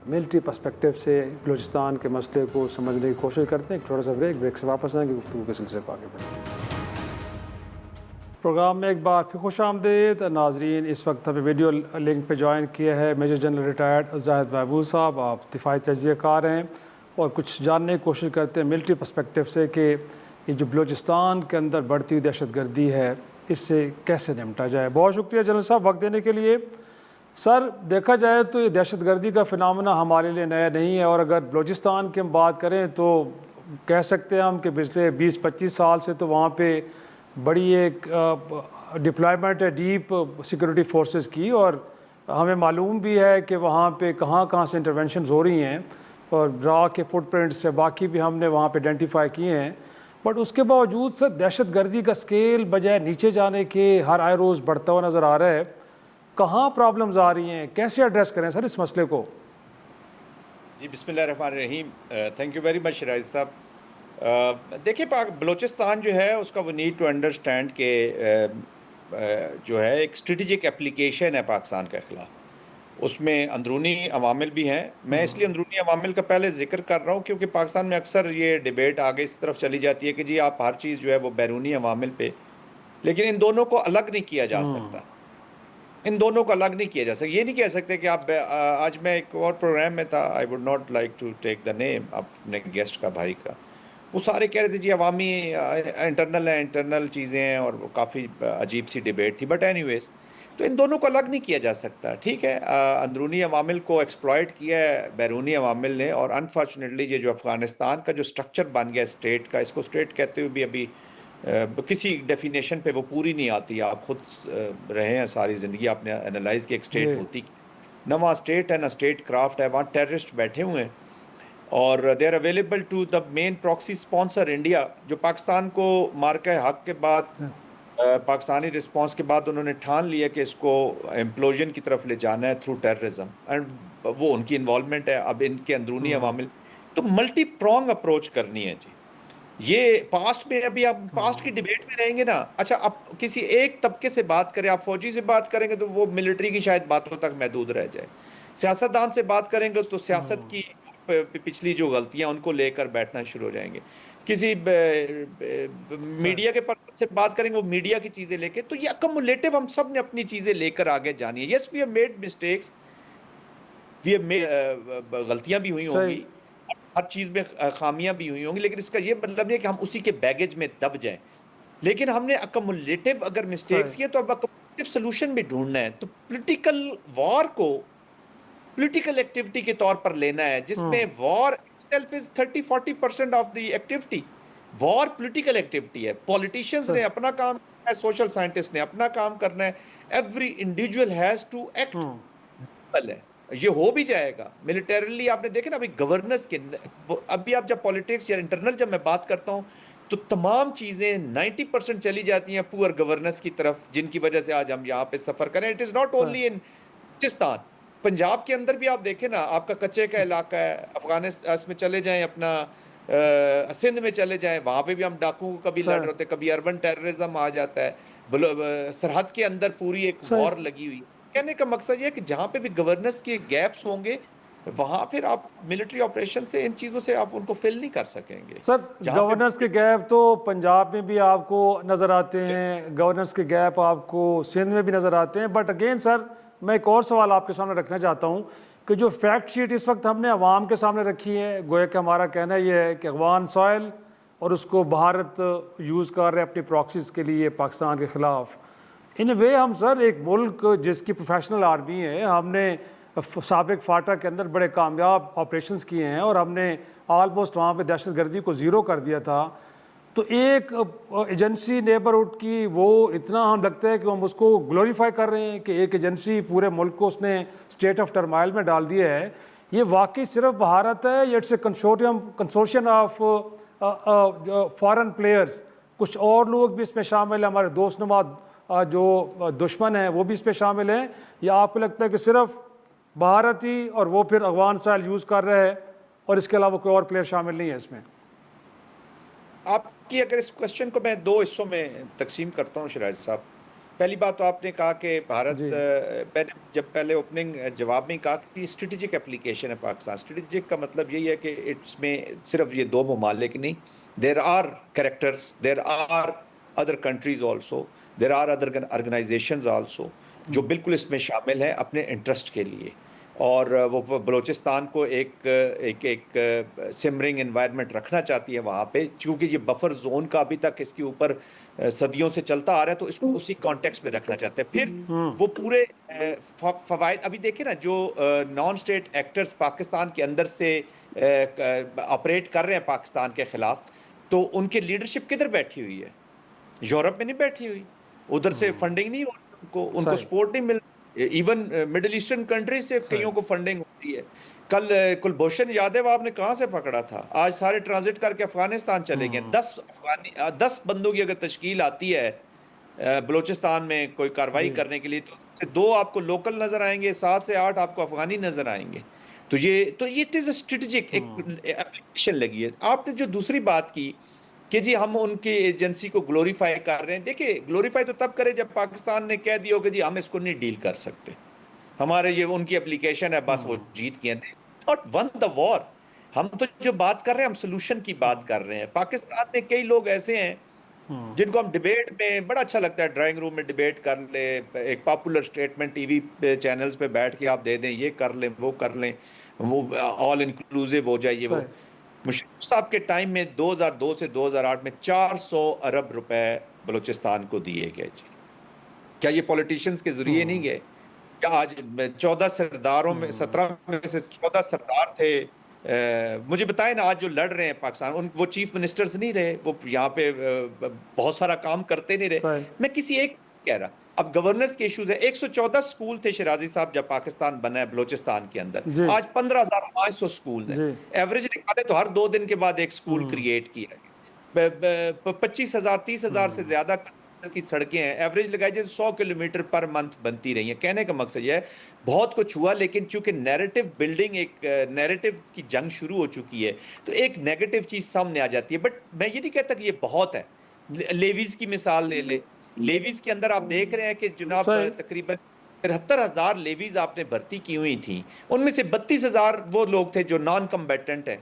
ملٹری پرسپیکٹیو سے بلوچستان کے مسئلے کو سمجھنے کی کوشش کرتے ہیں. ایک چھوٹا سا بریک سے واپس آئیں گے, گفتگو کے سلسلے کو آگے بڑھیں گے. پروگرام میں ایک بار پھر خوش آمدید ناظرین. اس وقت ہمیں ویڈیو لنک پہ جوائن کیا ہے میجر جنرل ریٹائرڈ زاہد محبوب صاحب. آپ دفاعی تجزیہ کار ہیں اور کچھ جاننے کی کوشش کرتے ہیں ملٹری پرسپیکٹیو سے کہ یہ جو بلوچستان کے اندر بڑھتی ہوئی دہشت گردی ہے اس سے کیسے نمٹا جائے. بہت شکریہ جنرل صاحب وقت دینے کے لیے. سر دیکھا جائے تو یہ دہشت گردی کا فنامنا ہمارے لیے نیا نہیں ہے, اور اگر بلوچستان کی ہم بات کریں تو کہہ سکتے ہیں ہم کہ پچھلے 20-25 سال سے تو وہاں پہ بڑی ایک ڈپلائمنٹ ہے ڈیپ سیکورٹی فورسز کی, اور ہمیں معلوم بھی ہے کہ وہاں پہ کہاں کہاں سے انٹرونشنز ہو رہی ہیں, اور را کے فٹ پرنٹ سے باقی بھی ہم نے وہاں پہ آئیڈینٹیفائی کیے ہیں. بٹ اس کے باوجود سر دہشت گردی کا سکیل بجائے نیچے جانے کے ہر آئے روز بڑھتا ہوا نظر آ رہا ہے. کہاں پرابلمز آ رہی ہیں, کیسے ایڈریس کریں سر اس مسئلے کو؟ جی بسم اللہ الرحمن الرحیم. Thank you very much Shiraz صاحب. دیکھیے بلوچستان جو ہے اس کا وہ نیڈ ٹو انڈرسٹینڈ کہ جو ہے ایک اسٹریٹجک اپلیکیشن ہے پاکستان کے خلاف. اس میں اندرونی عوامل بھی ہیں. میں اس لیے اندرونی عوامل کا پہلے ذکر کر رہا ہوں کیونکہ پاکستان میں اکثر یہ ڈیبیٹ آگے اس طرف چلی جاتی ہے کہ جی آپ ہر چیز جو ہے وہ بیرونی عوامل پہ, لیکن ان دونوں کو الگ نہیں کیا جا سکتا. ان دونوں کو الگ نہیں کیا جا سکتا. یہ نہیں کہہ سکتے کہ آپ آج میں ایک اور پروگرام میں تھا, I would not like to take the name اپنے گیسٹ کا, بھائی کا, وہ سارے کہہ رہے تھے جی عوامی انٹرنل چیزیں ہیں, اور وہ کافی عجیب سی ڈیبیٹ تھی. بٹ اینی ویز تو ان دونوں کو الگ نہیں کیا جا سکتا. ٹھیک ہے, اندرونی عوامل کو ایکسپلائٹ کیا ہے بیرونی عوامل نے, اور انفارچونیٹلی یہ جو افغانستان کا جو سٹرکچر بن گیا اسٹیٹ کا, اس کو اسٹیٹ کہتے ہوئے بھی ابھی کسی ڈیفینیشن پہ وہ پوری نہیں آتی. آپ خود رہے ہیں ساری زندگی, آپ نے انالائز کی ایک اسٹیٹ ہوتی, نہ وہاں اسٹیٹ ہے نہ اسٹیٹ کرافٹ ہے, وہاں ٹیررسٹ بیٹھے ہوئے ہیں اور they are available to the main proxy sponsor India, جو پاکستان کو مارکہ حق کے بعد پاکستانی رسپانس کے بعد انہوں نے ٹھان لیا کہ اس کو امپلوژن کی طرف لے جانا ہے تھرو ٹیررزم, اینڈ وہ ان کی انوالومنٹ ہے. اب ان کے اندرونی عوامل, تو ملٹی پرونگ اپروچ کرنی ہے جی. یہ پاسٹ میں, ابھی آپ پاسٹ کی ڈیبیٹ میں رہیں گے نا, اچھا آپ کسی ایک طبقے سے بات کریں, آپ فوجی سے بات کریں گے تو وہ ملٹری کی شاید باتوں تک محدود رہ جائے. سیاستدان سے بات کریں گے تو سیاست کی پچھلی جو غلطیاں ان کو لے کر بیٹھنا شروع ہو جائیں گے. کسی میڈیا کے پرسن سے بات کریں گے, وہ میڈیا کی چیزیں لے کے. تو یہ اکمولیٹو ہم سب نے اپنی چیزیں لے کر آگے جانی ہے. یس وی ہیو میڈ مسٹیکس, غلطیاں بھی ہوئی ہوں گی, ہر چیز میں خامیاں بھی ہوئی ہوں گی, لیکن اس کا یہ مطلب نہیں ہے کہ ہم اسی کے بیگیج میں دب جائیں. لیکن ہم نے اکمولیٹو اگر مسٹیکس کیے تو اب اکمولیٹو سلوشن بھی ڈھونڈنا ہے. تو پولیٹیکل وار کو پولیٹیکل ایکٹیویٹی کے طور پر لینا ہے, جس میں war itself is 30-40% of the activity. War political activity ہے. پولیٹیشینز نے اپنا کام کرنا ہے, سوشل سائنٹسٹ نے اپنا کام کرنا ہے. Every individual has to act. یہ ہو بھی جائے گا ملیٹریلی. آپ نے دیکھا نا ابھی گورننس کے, ابھی آپ جب پالیٹکس یا انٹرنل جب میں بات کرتا ہوں تو تمام چیزیں 90% چلی جاتی ہیں پور گورننس کی طرف, جن کی وجہ سے آج ہم یہاں پہ سفر کریں. It is not only in Balochistan, Punjab کے اندر بھی آپ دیکھیں نا, آپ کا کچے کا علاقہ ہے, افغانستان اس میں چلے جائیں, اپنا سندھ میں چلے جائیں, وہاں پہ بھی ہم ڈاکو کو کبھی لڑ رہے ہوتے, کبھی اربن ٹیررزم آ جاتا ہے, سرحد کے اندر پوری ایک وار لگی ہوئی. کہنے کا مقصد یہ ہے کہ جہاں پہ بھی گورننس کے گیپس ہوں گے, وہاں پھر آپ ملٹری آپریشن سے ان چیزوں سے آپ ان کو فل نہیں کر سکیں گے. سر گورننس کے گیپ تو پنجاب میں بھی آپ کو نظر آتے ہیں, گورننس کے گیپ آپ کو سندھ میں بھی نظر آتے ہیں. بٹ اگین سر میں ایک اور سوال آپ کے سامنے رکھنا چاہتا ہوں کہ جو فیکٹ شیٹ اس وقت ہم نے عوام کے سامنے رکھی ہے, گویا کہ ہمارا کہنا یہ ہے کہ افغان سوائل اور اس کو بھارت یوز کر رہے اپنی پراکسیز کے لیے پاکستان کے خلاف. ان وے ہم سر ایک ملک جس کی پروفیشنل آرمی ہے, ہم نے سابق فاٹا کے اندر بڑے کامیاب آپریشنز کیے ہیں اور ہم نے آلموسٹ وہاں پہ دہشت گردی کو زیرو کر دیا تھا. تو ایک ایجنسی نیبرہڈ کی وہ اتنا ہم لگتا ہے کہ ہم اس کو گلوریفائی کر رہے ہیں کہ ایک ایجنسی پورے ملک کو اس نے اسٹیٹ آف ٹرمائل میں ڈال دیا ہے. یہ واقعی صرف بھارت ہے یا it's a consortium of foreign players? کچھ اور لوگ بھی اس میں شامل ہیں, ہمارے دوست نما جو دشمن ہیں وہ بھی اس پہ شامل ہیں, یا آپ کو لگتا ہے کہ صرف بھارت ہی اور وہ پھر افغان سائل یوز کر رہے ہیں اور اس کے علاوہ کوئی اور پلیئر شامل نہیں ہے اس میں؟ آپ کی اگر اس کوشچن کو میں دو حصوں میں تقسیم کرتا ہوں شراج صاحب. پہلی بات تو آپ نے کہا کہ بھارت, جب پہلے اوپننگ جواب میں کہا کہ اسٹریٹجک اپلیکیشن ہے پاکستان. اسٹریٹجک کا مطلب یہی ہے کہ اس میں صرف یہ دو ممالک نہیں, there are characters, there are other countries also, there are other organisations also, جو بالکل اس میں شامل ہیں اپنے انٹرسٹ کے لیے. اور وہ بلوچستان کو ایک سمرنگ انوائرمنٹ رکھنا چاہتی ہے وہاں پہ, کیونکہ یہ بفر زون کا ابھی تک اس کے اوپر صدیوں سے چلتا آ رہا ہے, تو اس کو اسی کانٹیکس میں رکھنا چاہتے ہیں. پھر وہ پورے فوائد, ابھی دیکھیں نا جو نان اسٹیٹ ایکٹرز پاکستان کے اندر سے آپریٹ کر رہے ہیں پاکستان کے خلاف, تو ان کی لیڈرشپ کدھر بیٹھی ہوئی ہے؟ یورپ میں نہیں بیٹھی ہوئی, ادھر سے فنڈنگ نہیں ہو رہی, ان کو سپورٹ نہیں مل. ایون مڈل ایسٹرن کنٹریز سے کئیوں کو فنڈنگ ہوتی ہے. کل کلبھوشن یادو آپ نے کہاں سے پکڑا تھا, آج سارے ٹرانزٹ کر کے افغانستان چلے گئے. 10 بندوں کی اگر تشکیل آتی ہے بلوچستان میں کوئی کاروائی کرنے کے لیے, تو 2 آپ کو لوکل نظر آئیں گے, 7 سے 8 آپ کو افغانی نظر آئیں گے. تو یہ اسٹریٹجک ایک اپلیکیشن لگی ہے. آپ نے جو دوسری بات کی کہ جی ہم ان کی ایجنسی کو گلوریفائی کر رہے ہیں, دیکھیں گلوریفائی تو تب کرے جب پاکستان نے کہہ دیا کہ جی ہم اس کو نہیں ڈیل کر سکتے, ہمارے یہ ان کی اپلیکیشن ہے, بس وہ جیت گئے. ناٹ ون دا وار. ہم تو جو بات کر رہے ہیں ہم سلوشن کی بات کر رہے ہیں. پاکستان میں کئی لوگ ایسے ہیں جن کو ہم ڈیبیٹ میں بڑا اچھا لگتا ہے, ڈرائنگ روم میں ڈیبیٹ کر لے, ایک پاپولر اسٹیٹمنٹ ٹی وی پہ چینلز پہ بیٹھ کے آپ دے دیں, یہ کر لیں وہ کر لیں, وہ آل انکلوسیو ہو جائے. یہ وہ مشرف صاحب کے ٹائم میں 2002 سے 2008 میں 400 ارب روپے بلوچستان کو دیے گئے. جی کیا یہ پولیٹیشنز کے ذریعے نہیں گئے؟ کیا آج 14 سرداروں میں 17 میں سے 14 سردار تھے مجھے بتائیں نا آج جو لڑ رہے ہیں پاکستان وہ چیف منسٹرز نہیں رہے, وہ یہاں پہ بہت سارا کام کرتے نہیں رہے. صحیح. میں کسی ایک کہہ رہا, اب گورننس کے ایشوز ہیں. 114 سکول تھے شیرازی صاحب جب پاکستان بنا ہے بلوچستان کے اندر, جی آج 15,500 سکول ہیں. جی ایوریج نکالے تو ہر 2 دن کے بعد ایک سکول کریٹ کیا ہے. 25,000 30,000 سے زیادہ کی سڑکیں ہیں, ایوریج لگائی جائے 100 کلومیٹر پر منتھ بنتی رہی ہیں. کہنے کا مقصد یہ ہے بہت کچھ ہوا, لیکن چونکہ نیریٹو بلڈنگ, ایک نیریٹو کی جنگ شروع ہو چکی ہے, تو ایک نیگیٹو چیز سامنے آ جاتی ہے. بٹ میں یہ نہیں کہتا کہ یہ بہت ہے. لیویز کی مثال لے لے, لیویز کے اندر آپ دیکھ رہے ہیں کہ جناب صحیح. تقریباً 73,000 لیویز آپ نے بھرتی کی ہوئی تھیں, ان میں سے 32,000 وہ لوگ تھے جو نان کمبیٹنٹ ہیں.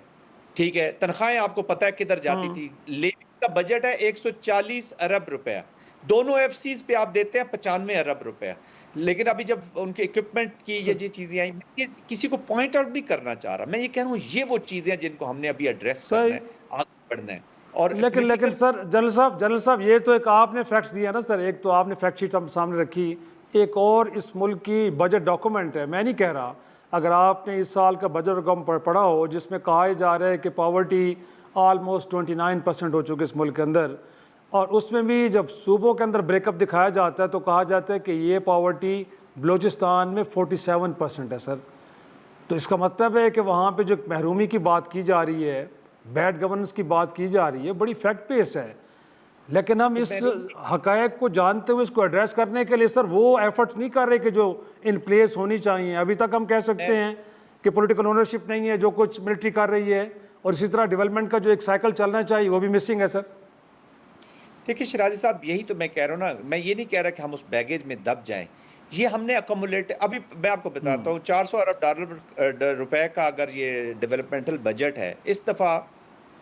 ٹھیک ہے, تنخواہیں آپ کو پتہ ہے کدھر جاتی تھی. لیویز کا بجٹ ہے 140 ارب روپیہ, دونوں ایف سیز پہ آپ دیتے ہیں 95 ارب روپیہ. لیکن ابھی جب ان کے اکوپمنٹ کی یہ چیزیں آئیں, میں کسی کو پوائنٹ آؤٹ نہیں کرنا چاہ رہا, میں یہ کہہ رہا ہوں یہ وہ چیزیں ہیں جن کو ہم نے ابھی ایڈریس کرنا ہے, آگے بڑھنا ہے. اور لیکن سر جنرل صاحب یہ تو ایک آپ نے فیکٹس دیا نا سر, ایک تو آپ نے فیکٹ شیٹ سامنے رکھی, ایک اور اس ملک کی بجٹ ڈاکومنٹ ہے. میں نہیں کہہ رہا, اگر آپ نے اس سال کا بجٹ رقم پڑھا ہو جس میں کہا جا رہا ہے کہ پاورٹی آلموسٹ 29% ہو چکی اس ملک کے اندر, اور اس میں بھی جب صوبوں کے اندر بریک اپ دکھایا جاتا ہے تو کہا جاتا ہے کہ یہ پاورٹی بلوچستان میں 47% ہے سر. تو اس کا مطلب ہے کہ وہاں پہ جو محرومی کی بات کی جا رہی ہے, بیڈ گورننس کی بات کی جا رہی ہے, بڑی فیکٹ بیس ہے. لیکن ہم اس حقائق کو جانتے ہوئے اس کو ایڈریس کرنے کے لیے سر وہ ایفرٹ نہیں کر رہے کہ جو ان پلیس ہونی چاہیے. ابھی تک ہم کہہ سکتے ہیں کہ پولیٹیکل اونرشپ نہیں ہے, جو کچھ ملٹری کر رہی ہے, اور اسی طرح ڈیولپمنٹ کا جو ایک سائیکل چلنا چاہیے وہ بھی مسنگ ہے سر. دیکھیے شیرازی صاحب, یہی تو میں کہہ رہا ہوں نا, میں یہ نہیں کہہ رہا کہ ہم اس بیگیج میں دب جائیں. یہ ہم نے اکومولیٹ, ابھی میں آپ کو بتاتا ہوں 400 ارب روپے کا اگر یہ ڈیولپمنٹل بجٹ ہے, اس دفعہ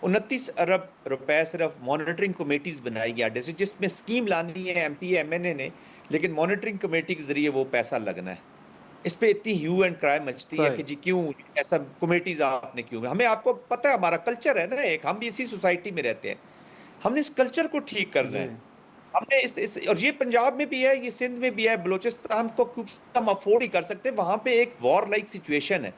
29 ارب روپے صرف مانیٹرنگ کمیٹیز بنائی گیا, جس میں اسکیم لانی ہے ایم پی ایم این اے نے, لیکن مانیٹرنگ کمیٹی کے ذریعے وہ پیسہ لگنا ہے. اس پہ اتنی ہیو اینڈ کرائی مچتی ہے کہ جی کیوں ایسا کمیٹیز آپ نے کیوں. ہمیں, آپ کو پتہ ہے ہمارا کلچر ہے نا ایک, ہم بھی اسی سوسائٹی میں رہتے ہیں, ہم نے اس کلچر کو ٹھیک کرنا ہے. ہم نے اور یہ پنجاب میں بھی ہے, یہ سندھ میں بھی ہے, بلوچستان کو کیونکہ ہم افورڈ ہی کر سکتے, وہاں پہ ایک وار لائک سچویشن ہے.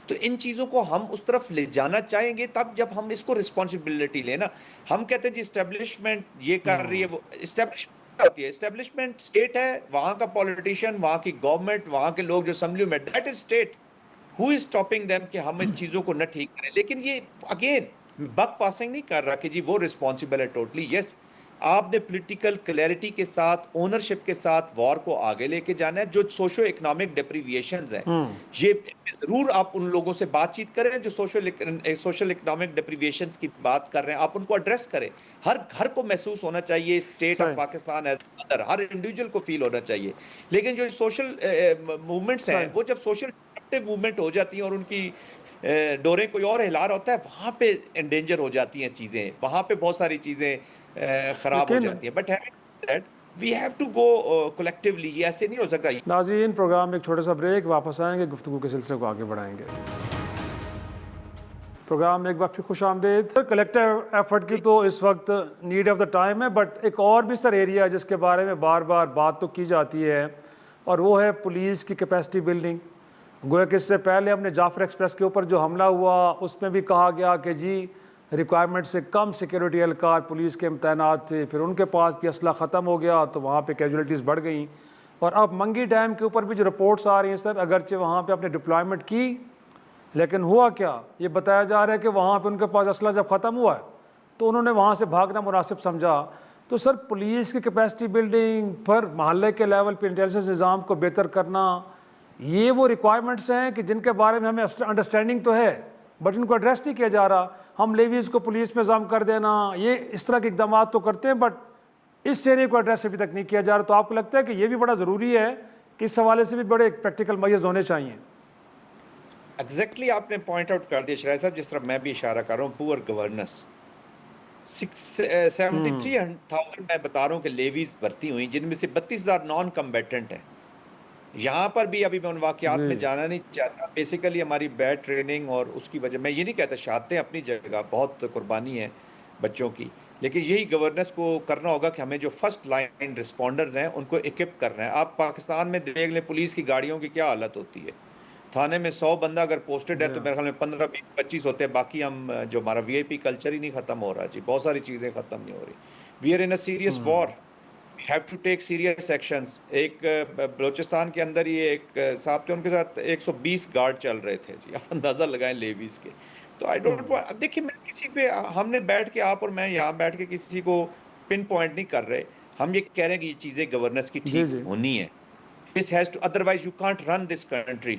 تو ان چیزوں کو ہم اس طرف لے جانا چاہیں گے تب جب ہم اس کو رسپانسبلٹی لیں نا. ہم کہتے ہیں جی اسٹیبلشمنٹ یہ کر رہی ہے, وہ اسٹیبلشمنٹ ہوتی ہے, اسٹیبلشمنٹ اسٹیٹ ہے, وہاں کا پولیٹیشین, وہاں کی گورنمنٹ, وہاں کے لوگ جو اسمبلی میں, that is state. Who is stopping them کہ ہم اس چیزوں کو نہ ٹھیک کریں. لیکن یہ اگین بک پاسنگ نہیں کر رہا کہ جی وہ رسپانسبل ہے ٹوٹلی. یس, آپ نے پولیٹیکل کلیئرٹی کے ساتھ, اونرشپ کے ساتھ وار کو آگے لے کے جانا ہے. جو سوشو اکنامک ڈپریویشنز ہیں, یہ ضرور آپ ان لوگوں سے بات چیت کریں جو سوشل اکنامک ڈپریویشنز کی بات کر رہے ہیں, آپ ان کو ایڈریس کریں. ہر گھر کو محسوس ہونا چاہیے state of Pakistan as mother, Hare individual کو فیل ہونا چاہیے. لیکن جو سوشل موومنٹس ہیں, وہ جب سوشل موومنٹ ہو جاتی ہیں اور ان کی ڈوریں کوئی اور ہلا رہا ہوتا ہے, وہاں پہ انڈینجر ہو جاتی ہیں چیزیں, وہاں پہ بہت ساری چیزیں خراب ہو جاتی ہیں. But we have to go collectively, یہ ایسے نہیں ہو سکتا. ناظرین, پروگرام میں ایک چھوٹا سا بریک, واپس آئیں گے, گفتگو کے سلسلے کو آگے بڑھائیں گے. پروگرام میں ایک بار پھر خوش آمدید. کلیکٹیو ایفرٹ کی تو اس وقت نیڈ آف دا ٹائم ہے, بٹ ایک اور بھی سر ایریا ہے جس کے بارے میں بار بار بات تو کی جاتی ہے, اور وہ ہے پولیس کی کیپیسٹی بلڈنگ. گویا کہ اس سے پہلے ہم نے جعفر ایکسپریس کے اوپر جو حملہ ہوا اس میں بھی کہا گیا کہ جی ریکوائرمنٹ سے کم سیکیورٹی اہلکار پولیس کے امتحانات تھے, پھر ان کے پاس بھی اسلحہ ختم ہو گیا تو وہاں پہ کیجولیٹیز بڑھ گئیں. اور اب منگی ڈیم کے اوپر بھی جو رپورٹس آ رہی ہیں سر, اگرچہ وہاں پہ اپنے ڈپلائمنٹ کی, لیکن ہوا کیا, یہ بتایا جا رہا ہے کہ وہاں پہ ان کے پاس اسلحہ جب ختم ہوا ہے تو انہوں نے وہاں سے بھاگنا مناسب سمجھا. تو سر پولیس کی کیپیسٹی بلڈنگ پر محلے کے لیول پہ انٹیلیجنس نظام کو بہتر کرنا, یہ وہ ریکوائرمنٹس ہیں کہ جن کے بارے میں ہمیں انڈرسٹینڈنگ تو ہے بٹ ان کو ایڈریس نہیں کیا جا رہا. ہم لیویز کو پولیس میں ضم کر دینا, یہ اس طرح کے اقدامات تو کرتے ہیں, بٹ اس ایریا کو ایڈریس ابھی تک نہیں کیا جا رہا. تو آپ کو لگتا ہے کہ یہ بھی بڑا ضروری ہے کہ اس حوالے سے بھی بڑے پریکٹیکل میجرز ہونے چاہیے؟ ایگزیکٹلی آپ نے پوائنٹ آؤٹ کر دیا شرائع صاحب, جس طرح میں بھی اشارہ کر رہا ہوں, پور گورننس. 73,000 میں بتا رہا ہوں کہ لیویز بھرتی ہوئی, جن میں سے 32,000 نان کمبیٹنٹ ہیں. یہاں پر بھی ابھی میں ان واقعات میں جانا نہیں چاہتا. بیسیکلی ہماری بیڈ ٹریننگ اور اس کی وجہ, میں یہ نہیں کہتا, شہادتیں اپنی جگہ بہت قربانی ہے بچوں کی, لیکن یہی گورننس کو کرنا ہوگا کہ ہمیں جو فرسٹ لائن رسپونڈرز ہیں ان کو اکپ کرنا ہے. آپ پاکستان میں دیکھ لیں پولیس کی گاڑیوں کی کیا حالت ہوتی ہے, تھانے میں 100 بندہ اگر پوسٹڈ ہے تو میرے خیال میں 15 20 25 ہوتے ہیں, باقی ہم جو ہمارا وی آئی پی کلچر ہی نہیں ختم ہو رہا جی, بہت ساری چیزیں ختم نہیں ہو رہی. We are in a serious war, have to take serious actions. ایک بلوچستان کے اندر ہی ایک صاحب تھے, ان کے ساتھ 120 گارڈ چل رہے تھے جی, آپ اندازہ لگائیں لیویز کے. تو آئی ڈونٹ, دیکھیے میں کسی پہ, ہم نے بیٹھ کے, آپ اور میں یہاں بیٹھ کے کسی کو پن پوائنٹ نہیں کر رہے, ہم یہ کہہ رہے ہیں کہ یہ چیزیں گورننس کی جی ٹھیک جی ہونی ہے. This has to, otherwise you can't run this country.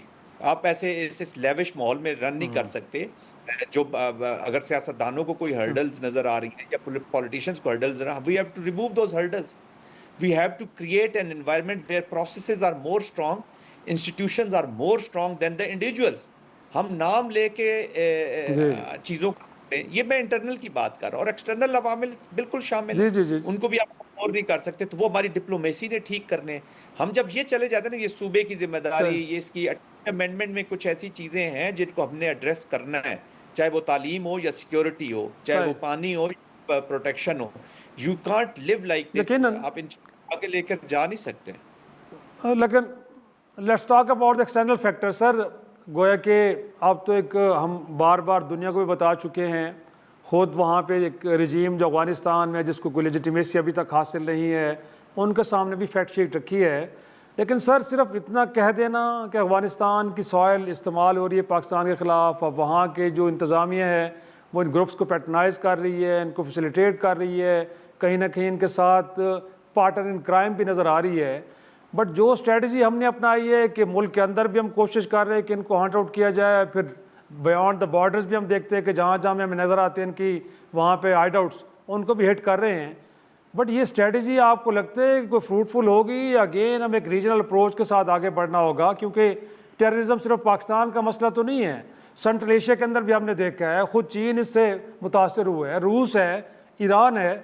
آپ ایسے اس لیوش ماحول میں رن نہیں کر سکتے. جو اگر سیاستدانوں کو کوئی ہرڈلز نظر آ رہی ہیں یا پولیٹیشینز کو ہرڈلز نظر, we have to remove those hurdles. We have to create an environment where processes are more strong, institutions are more strong than the individuals. ہم نام لے کے جی چیزوں کو, یہ میں انٹرنل کی بات کر رہا ہوں, اور ایکسٹرنل عوامل بالکل شامل ہیں, جی جی جی ان کو بھی آپ اور نہیں کر سکتے. تو وہ ہماری ڈپلومیسی نے ٹھیک کرنے. ہم جب یہ چلے جاتے ہیں نا, یہ صوبے کی ذمہ داری, صحیح یہ اس کی امینڈمنٹ میں کچھ ایسی چیزیں ہیں جن کو ہم نے ایڈریس کرنا ہے, چاہے وہ تعلیم ہو یا سیکیورٹی ہو, چاہے وہ صحیح پانی ہو یا protection who. You can't live like this, یقیناً. آپ ان آگے لے کر جا نہیں سکتے. لیکن let's talk about the external factor sir. گویا کہ اب تو ایک ہم بار بار دنیا کو بھی بتا چکے ہیں, خود وہاں پہ ایک رجیم جو افغانستان میں جس کو کوئی لیجیٹیمیسی ابھی تک حاصل نہیں ہے, ان کے سامنے بھی فیکٹ شیٹ رکھی ہے. لیکن سر صرف اتنا کہہ دینا کہ افغانستان کی سوائل استعمال ہو رہی ہے پاکستان کے خلاف, اب وہاں کے جو انتظامیہ ہے وہ ان گروپس کو پیٹرنائز کر رہی ہے, ان کو فیسیلیٹیٹ کر رہی ہے, کہیں نہ کہیں ان کے ساتھ پارٹنر ان کرائم بھی نظر آ رہی ہے. بٹ جو اسٹریٹجی ہم نے اپنائی ہے کہ ملک کے اندر بھی ہم کوشش کر رہے ہیں کہ ان کو ہنٹ آؤٹ کیا جائے, پھر بیانڈ دا بارڈرز بھی ہم دیکھتے ہیں کہ جہاں جہاں ہمیں نظر آتے ہیں ان کی وہاں پہ ہائیڈ آؤٹس, ان کو بھی ہٹ کر رہے ہیں. بٹ یہ اسٹریٹجی آپ کو لگتا ہے کہ کوئی فروٹفل ہوگی, یا اگین ہم ایک ریجنل اپروچ کے ساتھ آگے بڑھنا ہوگا؟ کیونکہ ٹیررزم صرف پاکستان کا مسئلہ تو نہیں ہے, سنٹرل ایشیا کے اندر بھی ہم نے دیکھا ہے, خود چین اس سے متاثر ہوئے ہے, روس ہے, ایران ہے.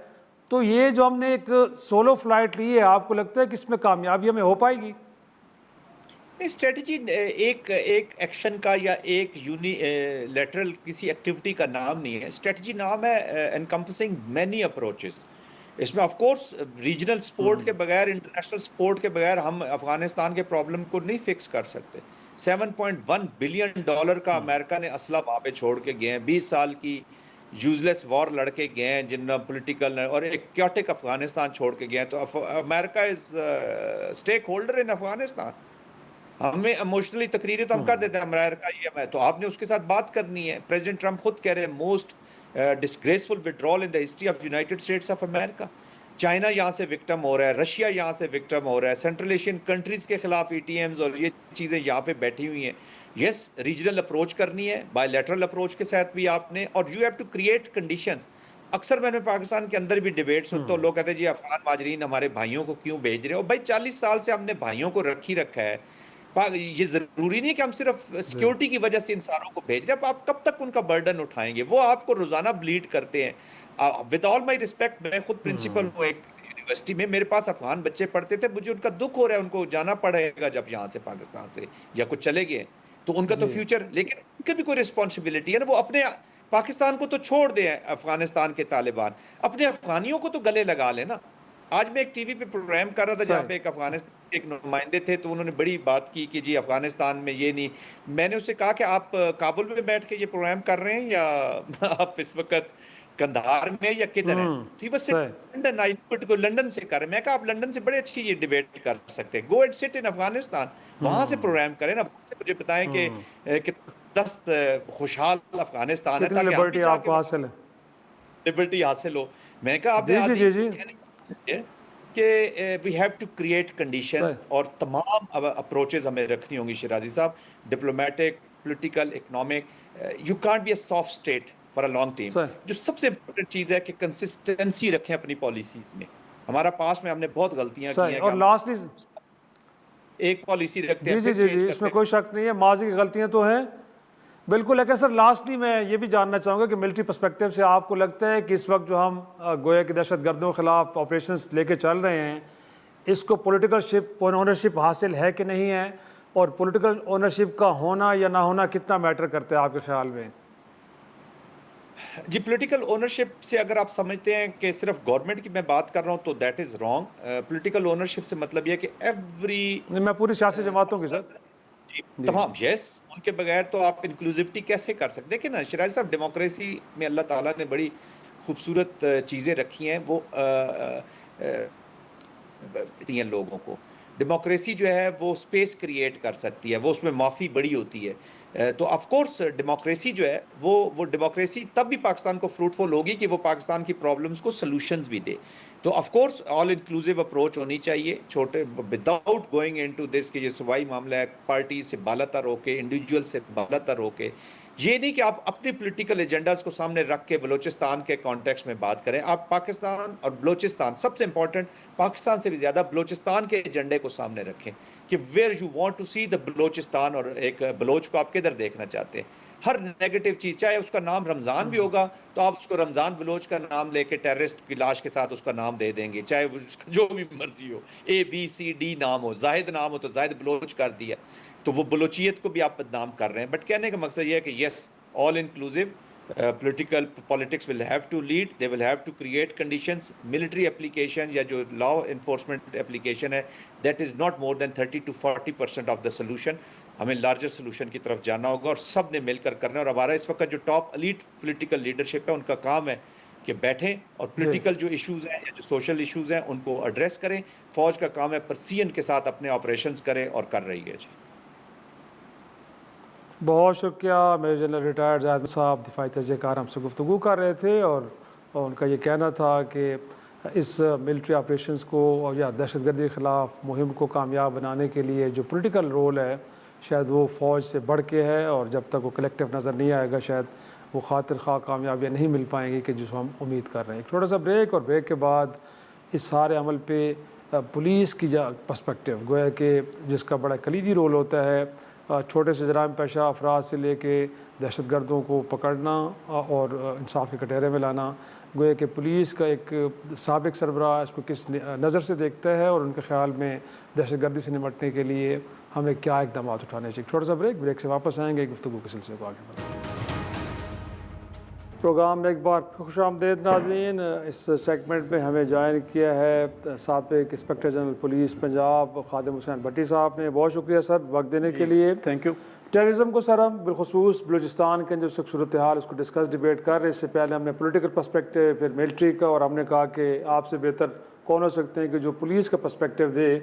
تو یہ جو ہم نے ایک سولو فلائٹ لی ہے, آپ کو لگتا ہے کہ اس میں کامیابی ہمیں ہو پائے گی؟ اسٹریٹجی ایک ایکشن کا یا ایک یونی لیٹرل کسی ایکٹیویٹی کا نام نہیں ہے. اسٹریٹجی نام ہے انکمپسنگ مینی اپروچز. اس میں آف کورس ریجنل سپورٹ کے بغیر, انٹرنیشنل سپورٹ کے بغیر ہم افغانستان کے پرابلم کو نہیں فکس کر سکتے. $7.1 بلین کا امریکہ نے اسلحہ وہاں پہ چھوڑ کے گئے ہیں, 20 سال کی یوزلیس وار لڑ کے گئے ہیں, جن پولیٹیکل اور ایک کیوٹک افغانستان چھوڑ کے گئے ہیں. تو امریکہ از اسٹیک ہولڈر ان افغانستان. ہمیں ایموشنلی تقریریں تو ہم کر دیتے ہیں, امریکہ یہ ہے, تو آپ نے اس کے ساتھ بات کرنی ہے. پریزیڈنٹ ٹرمپ خود کہہ رہے ہیں most disgraceful withdrawal in the history of United States of America. China یہاں سے وکٹم ہو رہا ہے, رشیا یہاں سے وکٹم ہو رہا ہے, سینٹرل ایشین کنٹریز کے خلاف ای ٹی ایمز اور یہ چیزیں یہاں پہ بیٹھی ہوئی ہیں. یس, ریجنل اپروچ کرنی ہے, بائی لیٹرل اپروچ کے ساتھ بھی آپ نے, اور you have to create conditions. اکثر میں نے پاکستان کے اندر بھی ڈیبیٹ سنتا ہوں, لوگ کہتے ہیں جی افغان مہاجرین ہمارے بھائیوں کو کیوں بھیج رہے ہو؟ بھائی 40 سال سے ہم نے بھائیوں کو رکھا ہے. یہ ضروری نہیں کہ ہم صرف سیکیورٹی کی وجہ سے انسانوں کو بھیج رہے ہیں. آپ کب تک ان کا برڈن اٹھائیں گے؟ وہ آپ کو روزانہ بلیڈ کرتے ہیں. ود آل مائی ریسپیکٹ, میں خود پرنسپل ہوں ایک یونیورسٹی میں, میرے پاس افغان بچے پڑھتے تھے, مجھے ان کا دکھ ہو رہا ہے, ان کو جانا پڑے گا جب یہاں سے پاکستان سے یا کچھ چلے گئے تو ان کا تو فیوچر, لیکن ان کی بھی کوئی رسپانسبلٹی ہے نا. وہ اپنے پاکستان کو تو چھوڑ دیں افغانستان کے طالبان, اپنے افغانیوں کو تو گلے لگا لیں نا. آج میں ایک ٹی وی پہ پروگرام کر رہا تھا جہاں پہ ایک افغانستان کے ایک نمائندے تھے, تو انہوں نے بڑی بات کی کہ جی افغانستان میں یہ نہیں. میں نے اس سے کہا کہ آپ کابل میں بیٹھ کے یہ پروگرام کر رہے ہیں یا آپ اس وقت کندھار میں یا کدھر ہیں؟ تو بس لنڈن, لنڈن سے کر رہے ہیں. میں کہا آپ لنڈن سے بڑے اچھی یہ ڈیبیٹ کر سکتے ہیں, گو اینڈ سٹ ان افغانستان, وہاں سے پروگرام کریں نا, وہاں سے مجھے بتائیں کہ دست خوشحال افغانستان ہے, کتنی تاکہ ہم بھی لبرٹی جا آپ کے کو حاصل ہے. لبرٹی حاصل ہو. میں نے کہا آپ جی نے جی جی آدھی کہ we have to create conditions, اور تمام اپروچز ہمیں رکھنی ہوں گی شیرازی صاحب, diplomatic, political, economic. You can't be a soft state for a long time. جو سب سے امپورٹنٹ چیز ہے کہ کنسسٹنسی رکھیں اپنی پالیسیز میں. ہمارا پاس میں ہم نے بہت غلطیاں کی ہیں, اور لاسٹلی ایک پالیسی رکھتے ہیں جی پھر جی جی چینج جی کرتے اس میں ہیں. کوئی شک نہیں ہے, ماضی کی غلطیاں تو ہیں بالکل. لیکن سر لاسٹلی میں یہ بھی جاننا چاہوں گا کہ ملٹری پرسپیکٹیو سے آپ کو لگتا ہے کہ اس وقت جو ہم گویا کہ دہشت گردوں کے خلاف آپریشنز لے کے چل رہے ہیں, اس کو پولیٹیکل اونرشپ حاصل ہے کہ نہیں ہے, اور پولیٹیکل اونرشپ کا ہونا یا نہ ہونا کتنا میٹر کرتا ہے آپ کے خیال میں؟ جی, پولیٹیکل اونرشپ سے اگر آپ سمجھتے ہیں کہ صرف گورنمنٹ کی میں بات کر رہا ہوں تو that is wrong. Political ownership سے مطلب یہ ہے کہ ایوری, میں پوری سیاسی جماعتوں کی سر. تمام یس ان کے بغیر تو آپ انکلوزیوٹی کیسے کر سکتے؟ دیکھیں نا شراز صاحب، ڈیموکریسی میں اللہ تعالیٰ نے بڑی خوبصورت چیزیں رکھی ہیں، وہ دیتی ہیں لوگوں کو۔ ڈیموکریسی جو ہے وہ سپیس کریٹ کر سکتی ہے، وہ اس میں معافی بڑی ہوتی ہے۔ تو آف کورس ڈیموکریسی جو ہے وہ ڈیموکریسی تب بھی پاکستان کو فروٹفل ہوگی کہ وہ پاکستان کی پرابلمز کو سلوشنز بھی دے۔ تو of course all inclusive approach ہونی چاہیے، چھوٹے وداؤٹ گوئنگ انٹو دس کہ یہ صوبائی معاملہ ہے، پارٹی سے بالا تر ہو کے، انڈیویجول سے بالا تر ہو کے۔ یہ نہیں کہ آپ اپنے پولیٹیکل ایجنڈاز کو سامنے رکھ کے بلوچستان کے کانٹیکس میں بات کریں۔ آپ پاکستان اور بلوچستان، سب سے امپورٹنٹ پاکستان سے بھی زیادہ بلوچستان کے ایجنڈے کو سامنے رکھیں کہ ویئر یو وانٹ ٹو سی دا بلوچستان، اور ایک بلوچ کو آپ کدھر دیکھنا چاہتے ہیں۔ ہر نیگیٹو چیز، چاہے اس کا نام رمضان بھی ہوگا تو آپ اس کو رمضان بلوچ کا نام لے کے ٹیررسٹ کی لاش کے ساتھ اس کا نام دے دیں گے، چاہے وہ اس کا جو بھی مرضی ہو، ABCD نام ہو، زاہد نام ہو تو زاہد بلوچ کر دیا، تو وہ بلوچیت کو بھی آپ بدنام کر رہے ہیں۔ بٹ کہنے کا مقصد یہ ہے کہ یس all inclusive politics will have to lead, they will have to create conditions. Military application یا جو law enforcement application ہے that is not more than 30 to 40% of the solution. ہمیں لارجر سولوشن کی طرف جانا ہوگا اور سب نے مل کر کرنا ہے۔ اور ہمارا اس وقت جو ٹاپ ایلیٹ پولیٹیکل لیڈرشپ ہے ان کا کام ہے کہ بیٹھیں اور پولیٹیکل جو ایشوز ہیں یا جو سوشل ایشوز ہیں ان کو ایڈریس کریں۔ فوج کا کام ہے پرسین کے ساتھ اپنے آپریشنز کرے اور کر رہی ہے۔ جی بہت شکریہ میجر جنرل ریٹائرڈ زاہد صاحب، دفاعی تجزیہ کار ہم سے گفتگو کر رہے تھے، اور ان کا یہ کہنا تھا کہ اس ملٹری آپریشنز کو اور یا دہشت گردی کے خلاف مہم کو کامیاب بنانے کے لیے جو پولیٹیکل رول ہے شاید وہ فوج سے بڑھ کے ہے، اور جب تک وہ کلیکٹیو نظر نہیں آئے گا شاید وہ خاطر خواہ کامیابیاں نہیں مل پائیں گی کہ جس کو ہم امید کر رہے ہیں۔ ایک چھوٹا سا بریک، اور بریک کے بعد اس سارے عمل پہ پولیس کی پرسپیکٹیو گویا کہ جس کا بڑا کلیدی رول ہوتا ہے چھوٹے سے جرائم پیشہ افراد سے لے کے دہشت گردوں کو پکڑنا اور انصاف کے کٹہرے میں لانا، گویا کہ پولیس کا ایک سابق سربراہ اس کو کس نظر سے دیکھتا ہے، اور ان کے خیال میں دہشت گردی سے نمٹنے کے لیے ہمیں کیا اقدامات اٹھانے چاہیے۔ چھوٹا سا بریک سے واپس آئیں گے، گفتگو کے سلسلے کو آگے بڑھائیں گے۔ پروگرام میں ایک بار خوش آمدید ناظرین۔ اس سیگمنٹ میں ہمیں جوائن کیا ہے سابق inspector general police Punjab Khadim Hussain بھٹی صاحب نے۔ بہت شکریہ سر وقت دینے کے لیے۔ Thank you. ٹیررزم کو سر ہم بالخصوص بلوچستان کے جو صورتحال اس کو ڈسکس ڈیبیٹ کر رہے، اس سے پہلے ہم نے پولیٹیکل پرسپیکٹیو پھر ملٹری کا، اور ہم نے کہا کہ آپ سے بہتر کون ہو سکتے ہیں کہ جو پولیس کا پرسپیکٹیو دے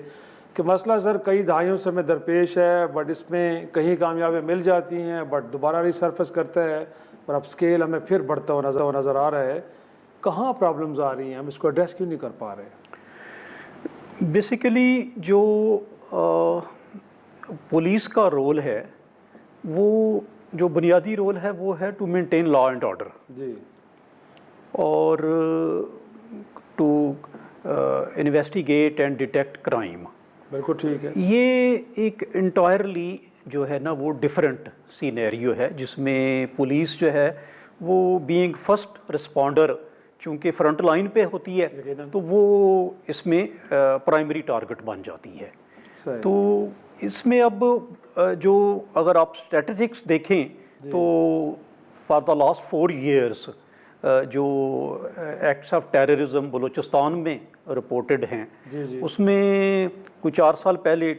کہ مسئلہ سر کئی دہائیوں سے ہمیں درپیش ہے، بٹ اس میں کہیں کامیابیاں مل جاتی ہیں بٹ دوبارہ ریسرفس کرتا ہے، اور اب اسکیل ہمیں پھر بڑھتا ہوا نظر آ رہا ہے۔ کہاں پرابلمز آ رہی ہیں، ہم اس کو ایڈریس کیوں نہیں کر پا رہے؟ بیسیکلی جو پولیس کا رول ہے، وہ جو بنیادی رول ہے وہ ہے to maintain law and order, جی، اور to investigate and detect crime. بالکل ٹھیک ہے۔ یہ ایک انٹائرلی جو ہے نا وہ ڈفرینٹ سینیریو ہے، جس میں پولیس جو ہے وہ بینگ فرسٹ رسپونڈر چونکہ فرنٹ لائن پہ ہوتی ہے تو وہ اس میں پرائمری ٹارگٹ بن جاتی ہے۔ تو اس میں اب جو اگر آپ اسٹریٹجکس دیکھیں تو فار دا لاسٹ 4 years جو ایکٹس آف ٹیررزم بلوچستان میں رپورٹڈ ہیں، اس میں کوئی 4 سال پہلے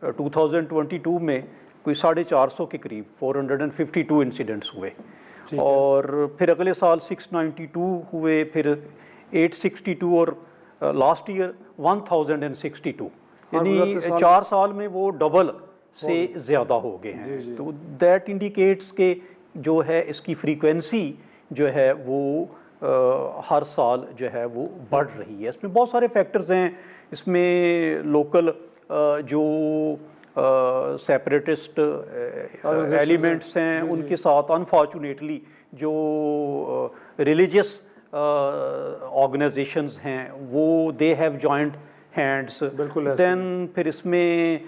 2022 میں کوئی 450 کے قریب 452 انسیڈنٹس ہوئے، اور پھر اگلے سال 692 ہوئے، پھر 862، اور لاسٹ ایئر 1062، یعنی 4 سال میں وہ ڈبل سے زیادہ ہو گئے ہیں۔ تو دیٹ انڈیکیٹس کہ جو ہے اس کی فریکوینسی جو ہے وہ ہر سال جو ہے وہ بڑھ رہی ہے۔ اس میں بہت سارے فیکٹرز ہیں، اس میں لوکل جو سیپریٹسٹ ایلیمنٹس ہیں ان کے ساتھ انفارچونیٹلی جو ریلیجیس آرگنائزیشنز ہیں وہ دے ہیو جوائنٹ ہینڈس، دین پھر اس میں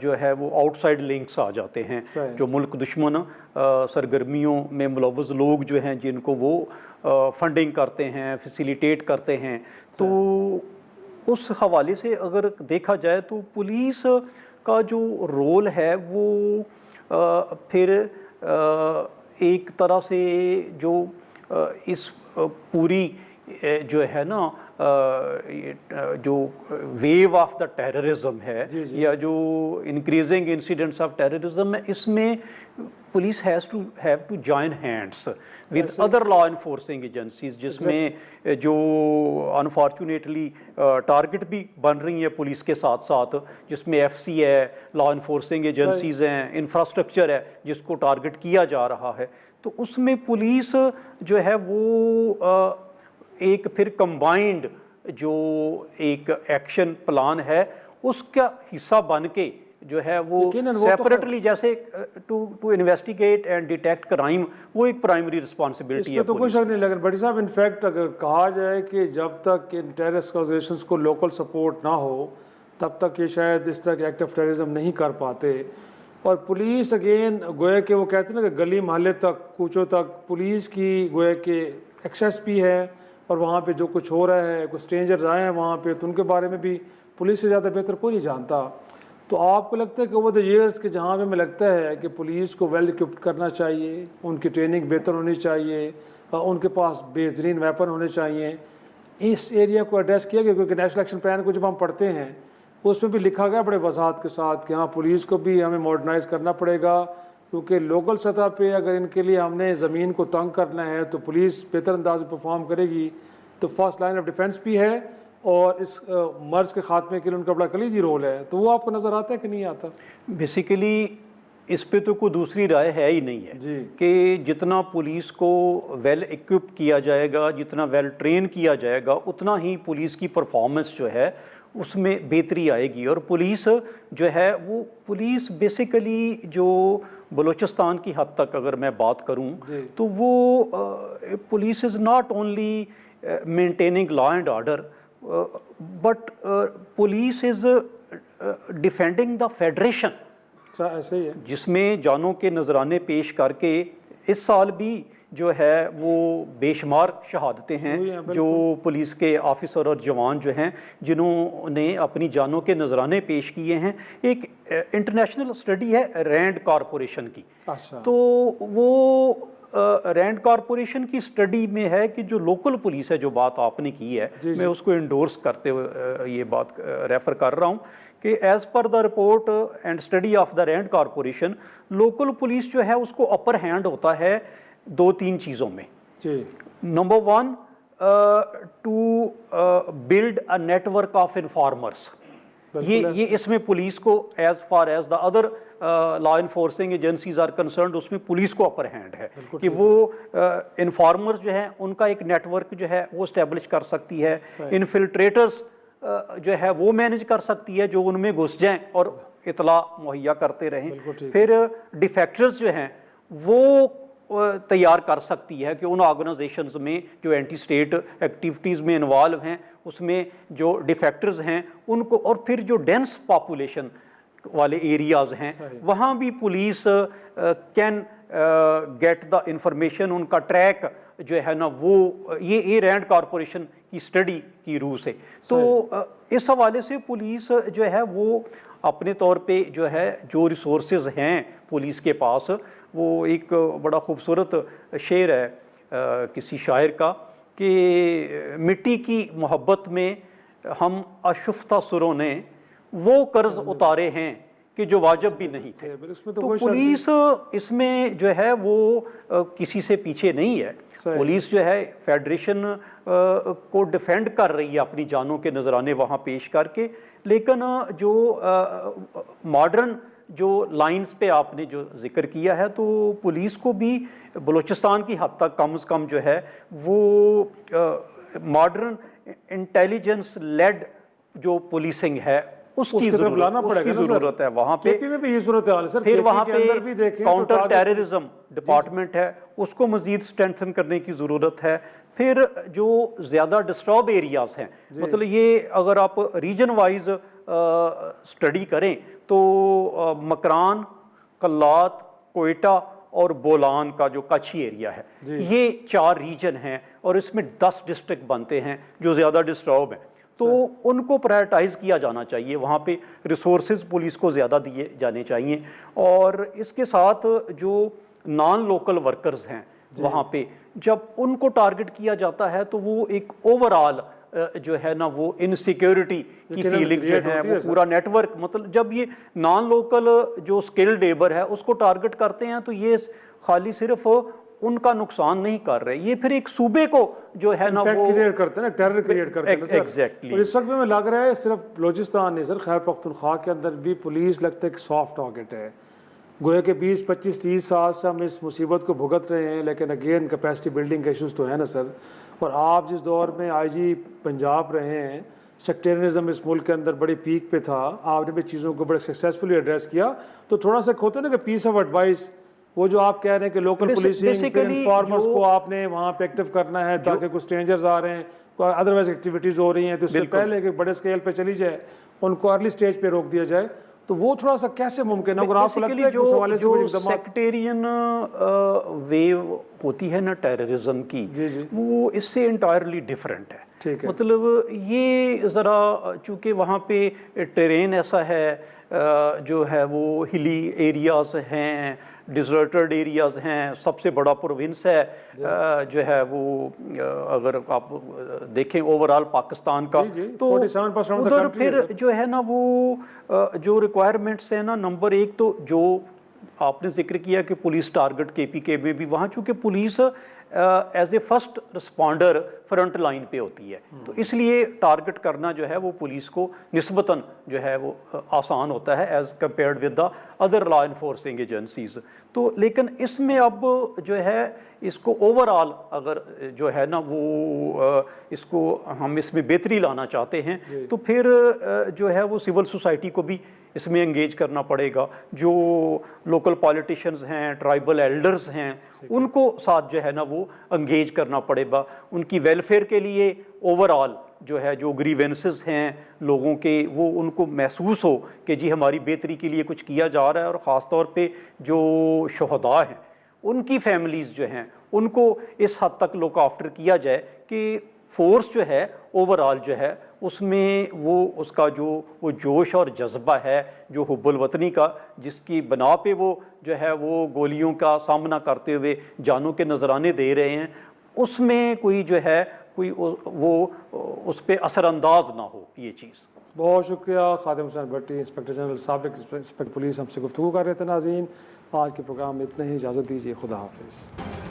جو ہے وہ آؤٹ سائڈ لنکس آ جاتے ہیں، جو ملک دشمن سرگرمیوں میں ملوث لوگ جو ہیں جن کو وہ فنڈنگ کرتے ہیں، فیسیلیٹیٹ کرتے ہیں۔ تو اس حوالے سے اگر دیکھا جائے تو پولیس کا جو رول ہے وہ پھر ایک طرح سے جو اس پوری جو ہے نا جو ویو آف دا ٹیررزم ہے جی جی یا جو انکریزنگ انسیڈنٹس آف ٹیررزم ہے، اس میں police have to join hands with other law enforcing agencies, جس میں جو انفارچونیٹلی ٹارگٹ بھی بن رہی ہیں پولیس کے ساتھ ساتھ، جس میں ایف سی ہے، لا انفورسنگ ایجنسیز ہیں، انفراسٹرکچر ہے جس کو ٹارگٹ کیا جا رہا ہے. تو اس میں پولیس جو ہے وہ ایک پھر کمبائنڈ جو ایک ایکشن پلان ہے اس کا حصہ بن کے جو ہے وہ سیپریٹلی، جیسے to investigate and detect crime, وہ ایک پرائمری رسپانسبلٹی ہے. اس پہ تو کوئی شک نہیں، لیکن بڑی صاحب انفیکٹ اگر کہا جائے کہ جب تک ان ٹیررسٹ آرگنائزیشنز کو لوکل سپورٹ نہ ہو تب تک یہ شاید اس طرح کے ایکٹ آف ٹیررزم نہیں کر پاتے. اور پولیس اگین گویا کہ وہ کہتے ہیں نا کہ گلی محلے تک، کوچوں تک پولیس کی گویا کہ ایکسیس بھی ہے، اور وہاں پہ جو کچھ ہو رہا ہے، کوئی اسٹرینجرز آئے ہیں وہاں پہ تو ان کے بارے میں بھی پولیس سے زیادہ بہتر کوئی نہیں جانتا. تو آپ کو لگتا ہے کہ اوور دا ایئرس کہ جہاں پہ ہمیں لگتا ہے کہ پولیس کو ویل اکوپڈ کرنا چاہیے، ان کی ٹریننگ بہتر ہونی چاہیے، ان کے پاس بہترین ویپن ہونے چاہیے، اس ایریا کو ایڈریس کیا گیا؟ کیونکہ نیشنل ایکشن پلان کو جب ہم پڑھتے ہیں اس میں بھی لکھا گیا بڑے وضاحت کے ساتھ کہ ہاں پولیس کو بھی ہمیں ماڈرنائز کرنا پڑے گا، کیونکہ لوکل سطح پہ اگر ان کے لیے ہم نے زمین کو تنگ کرنا ہے تو پولیس بہتر انداز میں پرفارم کرے گی. تو فرسٹ لائن آف ڈیفینس بھی ہے اور اس مرض کے خاتمے کے لیے ان کا بڑا کلیدی رول ہے. تو وہ آپ کو نظر آتا ہے کہ نہیں آتا؟ بیسیکلی اس پہ تو کوئی دوسری رائے ہے ہی نہیں ہے جی کہ جتنا پولیس کو ویل ایکوپ کیا جائے گا، جتنا ویل ٹرین کیا جائے گا، اتنا ہی پولیس کی پرفارمنس جو ہے اس میں بہتری آئے گی. اور پولیس جو ہے وہ پولیس بیسیکلی جو بلوچستان کی حد تک اگر میں بات کروں تو وہ police is not only maintaining law and order but police is defending the federation, ایسے ہی ہے، جس میں جانوں کے نذرانے پیش کر کے اس سال بھی جو ہے وہ بے شمار شہادتیں ہیں جو پولیس کے آفیسر اور جوان جو ہیں جنہوں نے اپنی جانوں کے نذرانے پیش کیے ہیں. ایک انٹرنیشنل اسٹڈی ہے رینڈ کارپوریشن کی، تو وہ رینڈ کارپوریشن کی اسٹڈی میں ہے کہ جو لوکل پولیس ہے، جو بات آپ نے کی ہے میں اس کو انڈورس کرتے ہوئے یہ بات ریفر کر رہا ہوں کہ as per the report and study of the Rand Corporation, local police جو ہے اس کو اپر ہینڈ ہوتا ہے 2-3 چیزوں میں. Number 1 to build a network of informers. یہ اس میں پولیس کو as far as the other law enforcing agencies are concerned, اس میں پولیس کو اپر ہینڈ ہے کہ وہ انفارمرز جو ہیں ان کا ایک نیٹ ورک جو ہے وہ اسٹیبلش کر سکتی ہے، انفلٹریٹرز جو ہے وہ مینیج کر سکتی ہے جو ان میں گھس جائیں اور اطلاع مہیا کرتے رہیں. پھر ڈیفیکٹرز جو ہیں وہ تیار کر سکتی ہے کہ ان آرگنائزیشنز میں جو اینٹی اسٹیٹ ایکٹیویٹیز میں انوالو ہیں اس میں جو ڈیفیکٹرز ہیں ان کو، اور پھر جو ڈینس پاپولیشن والے ایریاز ہیں وہاں بھی police can get the information, ان کا ٹریک جو ہے نا وہ یہ رینڈ کارپوریشن کی اسٹڈی کی روح سے. تو اس حوالے سے پولیس جو ہے وہ اپنے طور پہ جو ہے جو ریسورسز ہیں پولیس کے پاس، وہ ایک بڑا خوبصورت شعر ہے کسی شاعر کا کہ مٹی کی محبت میں ہم اشفتہ سروں نے وہ قرض اتارے ہیں کہ جو واجب بھی نہیں تھے. تو پولیس اس میں جو ہے وہ کسی سے پیچھے نہیں ہے. پولیس جو ہے فیڈریشن کو ڈیفینڈ کر رہی ہے اپنی جانوں کے نذرانے وہاں پیش کر کے، لیکن جو ماڈرن جو لائنز پہ آپ نے جو ذکر کیا ہے تو پولیس کو بھی بلوچستان کی حد تک کم از کم جو ہے وہ ماڈرن انٹیلیجنس لیڈ جو پولیسنگ ہے اس کی ضرورت ہے. وہاں پہ پھر وہاں پہ کاؤنٹر ٹیررزم ڈپارٹمنٹ ہے اس کو مزید اسٹرینتھن کرنے کی ضرورت ہے. پھر جو زیادہ ڈسٹرب ایریاز ہیں، مطلب یہ اگر آپ ریجن وائز اسٹڈی کریں تو مکران، کلات، کوئٹہ اور بولان کا جو کچھی ایریا ہے یہ 4 ریجن ہیں اور اس میں 10 ڈسٹرکٹ بنتے ہیں جو زیادہ ڈسٹرب ہیں. تو ان کو پرائرٹائز کیا جانا چاہیے، وہاں پہ ریسورسز پولیس کو زیادہ دیے جانے چاہیے. اور اس کے ساتھ جو نان لوکل ورکرز ہیں وہاں پہ جب ان کو ٹارگٹ کیا جاتا ہے تو وہ ایک اوور آل جو ہے نا وہ انسیکیورٹی کی یقیناً فیلنگ جو create ہے ہوتی وہ ہے سر۔ پورا نیٹ ورک، مطلب جب یہ نان لوکل جو اسکلڈ لیبر ہے اس کو ٹارگٹ کرتے ہیں تو یہ خالی صرف ان کا نقصان نہیں کر رہے، یہ پھر ایک صوبے کو جو ہے نا وہ کریٹ کرتے ہیں نا، ٹیرر کریٹ کرتے ہیں نا سر۔ Exactly۔ اور اس وقت میں لگ رہا ہے صرف بلوچستان نہیں سر، خیبر پختونخوا کے اندر بھی پولیس لگتا ہے کہ سافٹ ٹارگٹ ہے، گویا کہ 20 25 30 سال سے ہم اس مصیبت کو بھگت رہے ہیں، لیکن اگین کیپیسٹی بلڈنگ کے ایشوز تو ہیں نا سر۔ اور آپ جس دور میں آئی جی پنجاب رہے ہیں، سیکٹیرنزم اس ملک کے اندر بڑی پیک پہ تھا، آپ نے بھی چیزوں کو بڑے سکسیزفلی ایڈریس کیا، تو تھوڑا سا ہوتا ہے نا کہ پیس آف ایڈوائس، وہ جو آپ کہہ رہے ہیں کہ لوکل پولیسنگ انفارمرز کو آپ نے وہاں پہ ایکٹیو کرنا ہے تاکہ کچھ اسٹرینجرز آ رہے ہیں، کوئی ادروائز ایکٹیویٹیز ہو رہی ہیں، تو اس سے پہلے کہ بڑے اسکیل پہ چلی جائے ان کو ارلی سٹیج پہ روک دیا جائے، تو وہ تھوڑا سا کیسے ممکن ہے؟ اگر آپ کو لگتا ہے کہ اس حوالے سے جو کچھ اقدامات سیکٹیرین ویو ہوتی ہے نا ٹیررزم کی، جی جی وہ اس سے انٹائرلی ڈفرینٹ ہے۔ ٹھیک ہے، مطلب یہ ذرا چونکہ وہاں پہ ٹیرین ایسا ہے جو ہے وہ ہلی ایریاز ہیں، ڈیزرٹڈ ایریاز ہیں، سب سے بڑا پروونس ہے جو ہے وہ اگر آپ دیکھیں اوورال پاکستان کا، جی جی، تو 47% ادھر پھر جو ہے نا وہ جو ریکوائرمنٹس ہیں نا، نمبر ایک تو جو آپ نے ذکر کیا کہ پولیس ٹارگٹ کے پی کے میں بھی، وہاں چونکہ police as a first responder front line پہ ہوتی ہے، تو اس لیے ٹارگٹ کرنا جو ہے وہ پولیس کو نسبتاً جو ہے وہ آسان ہوتا ہے as compared with the other law enforcing agencies. تو لیکن اس میں اب جو ہے اس کو اوور آل اگر جو ہے نا وہ اس کو ہم اس میں بہتری لانا چاہتے ہیں تو پھر جو ہے وہ سول سوسائٹی کو بھی اس میں انگیج کرنا پڑے گا، جو لوکل پالیٹیشنز ہیں، ٹرائبل ایلڈرز ہیں، ان کو ساتھ جو ہے نا وہ انگیج کرنا پڑے گا، ان کی ویلفیئر کے لیے اوور آل جو ہے جو گریونسز ہیں لوگوں کے وہ ان کو محسوس ہو کہ جی ہماری بہتری کے لیے کچھ کیا جا رہا ہے، اور خاص طور پہ جو شہداء ہیں ان کی فیملیز جو ہیں ان کو اس حد تک لک آفٹر کیا جائے کہ فورس جو ہے اوور آل جو ہے اس میں وہ اس کا جو وہ جوش اور جذبہ ہے جو حب الوطنی کا، جس کی بنا پہ وہ جو ہے وہ گولیوں کا سامنا کرتے ہوئے جانوں کے نذرانے دے رہے ہیں، اس میں کوئی جو ہے کوئی وہ اس پہ اثر انداز نہ ہو یہ چیز۔ بہت شکریہ خادم حسین بھٹی، انسپکٹر جنرل سابق انسپکٹر پولیس، ہم سے گفتگو کر رہے تھے۔ ناظرین، آج کے پروگرام میں اتنا ہی، اجازت دیجیے، خدا حافظ۔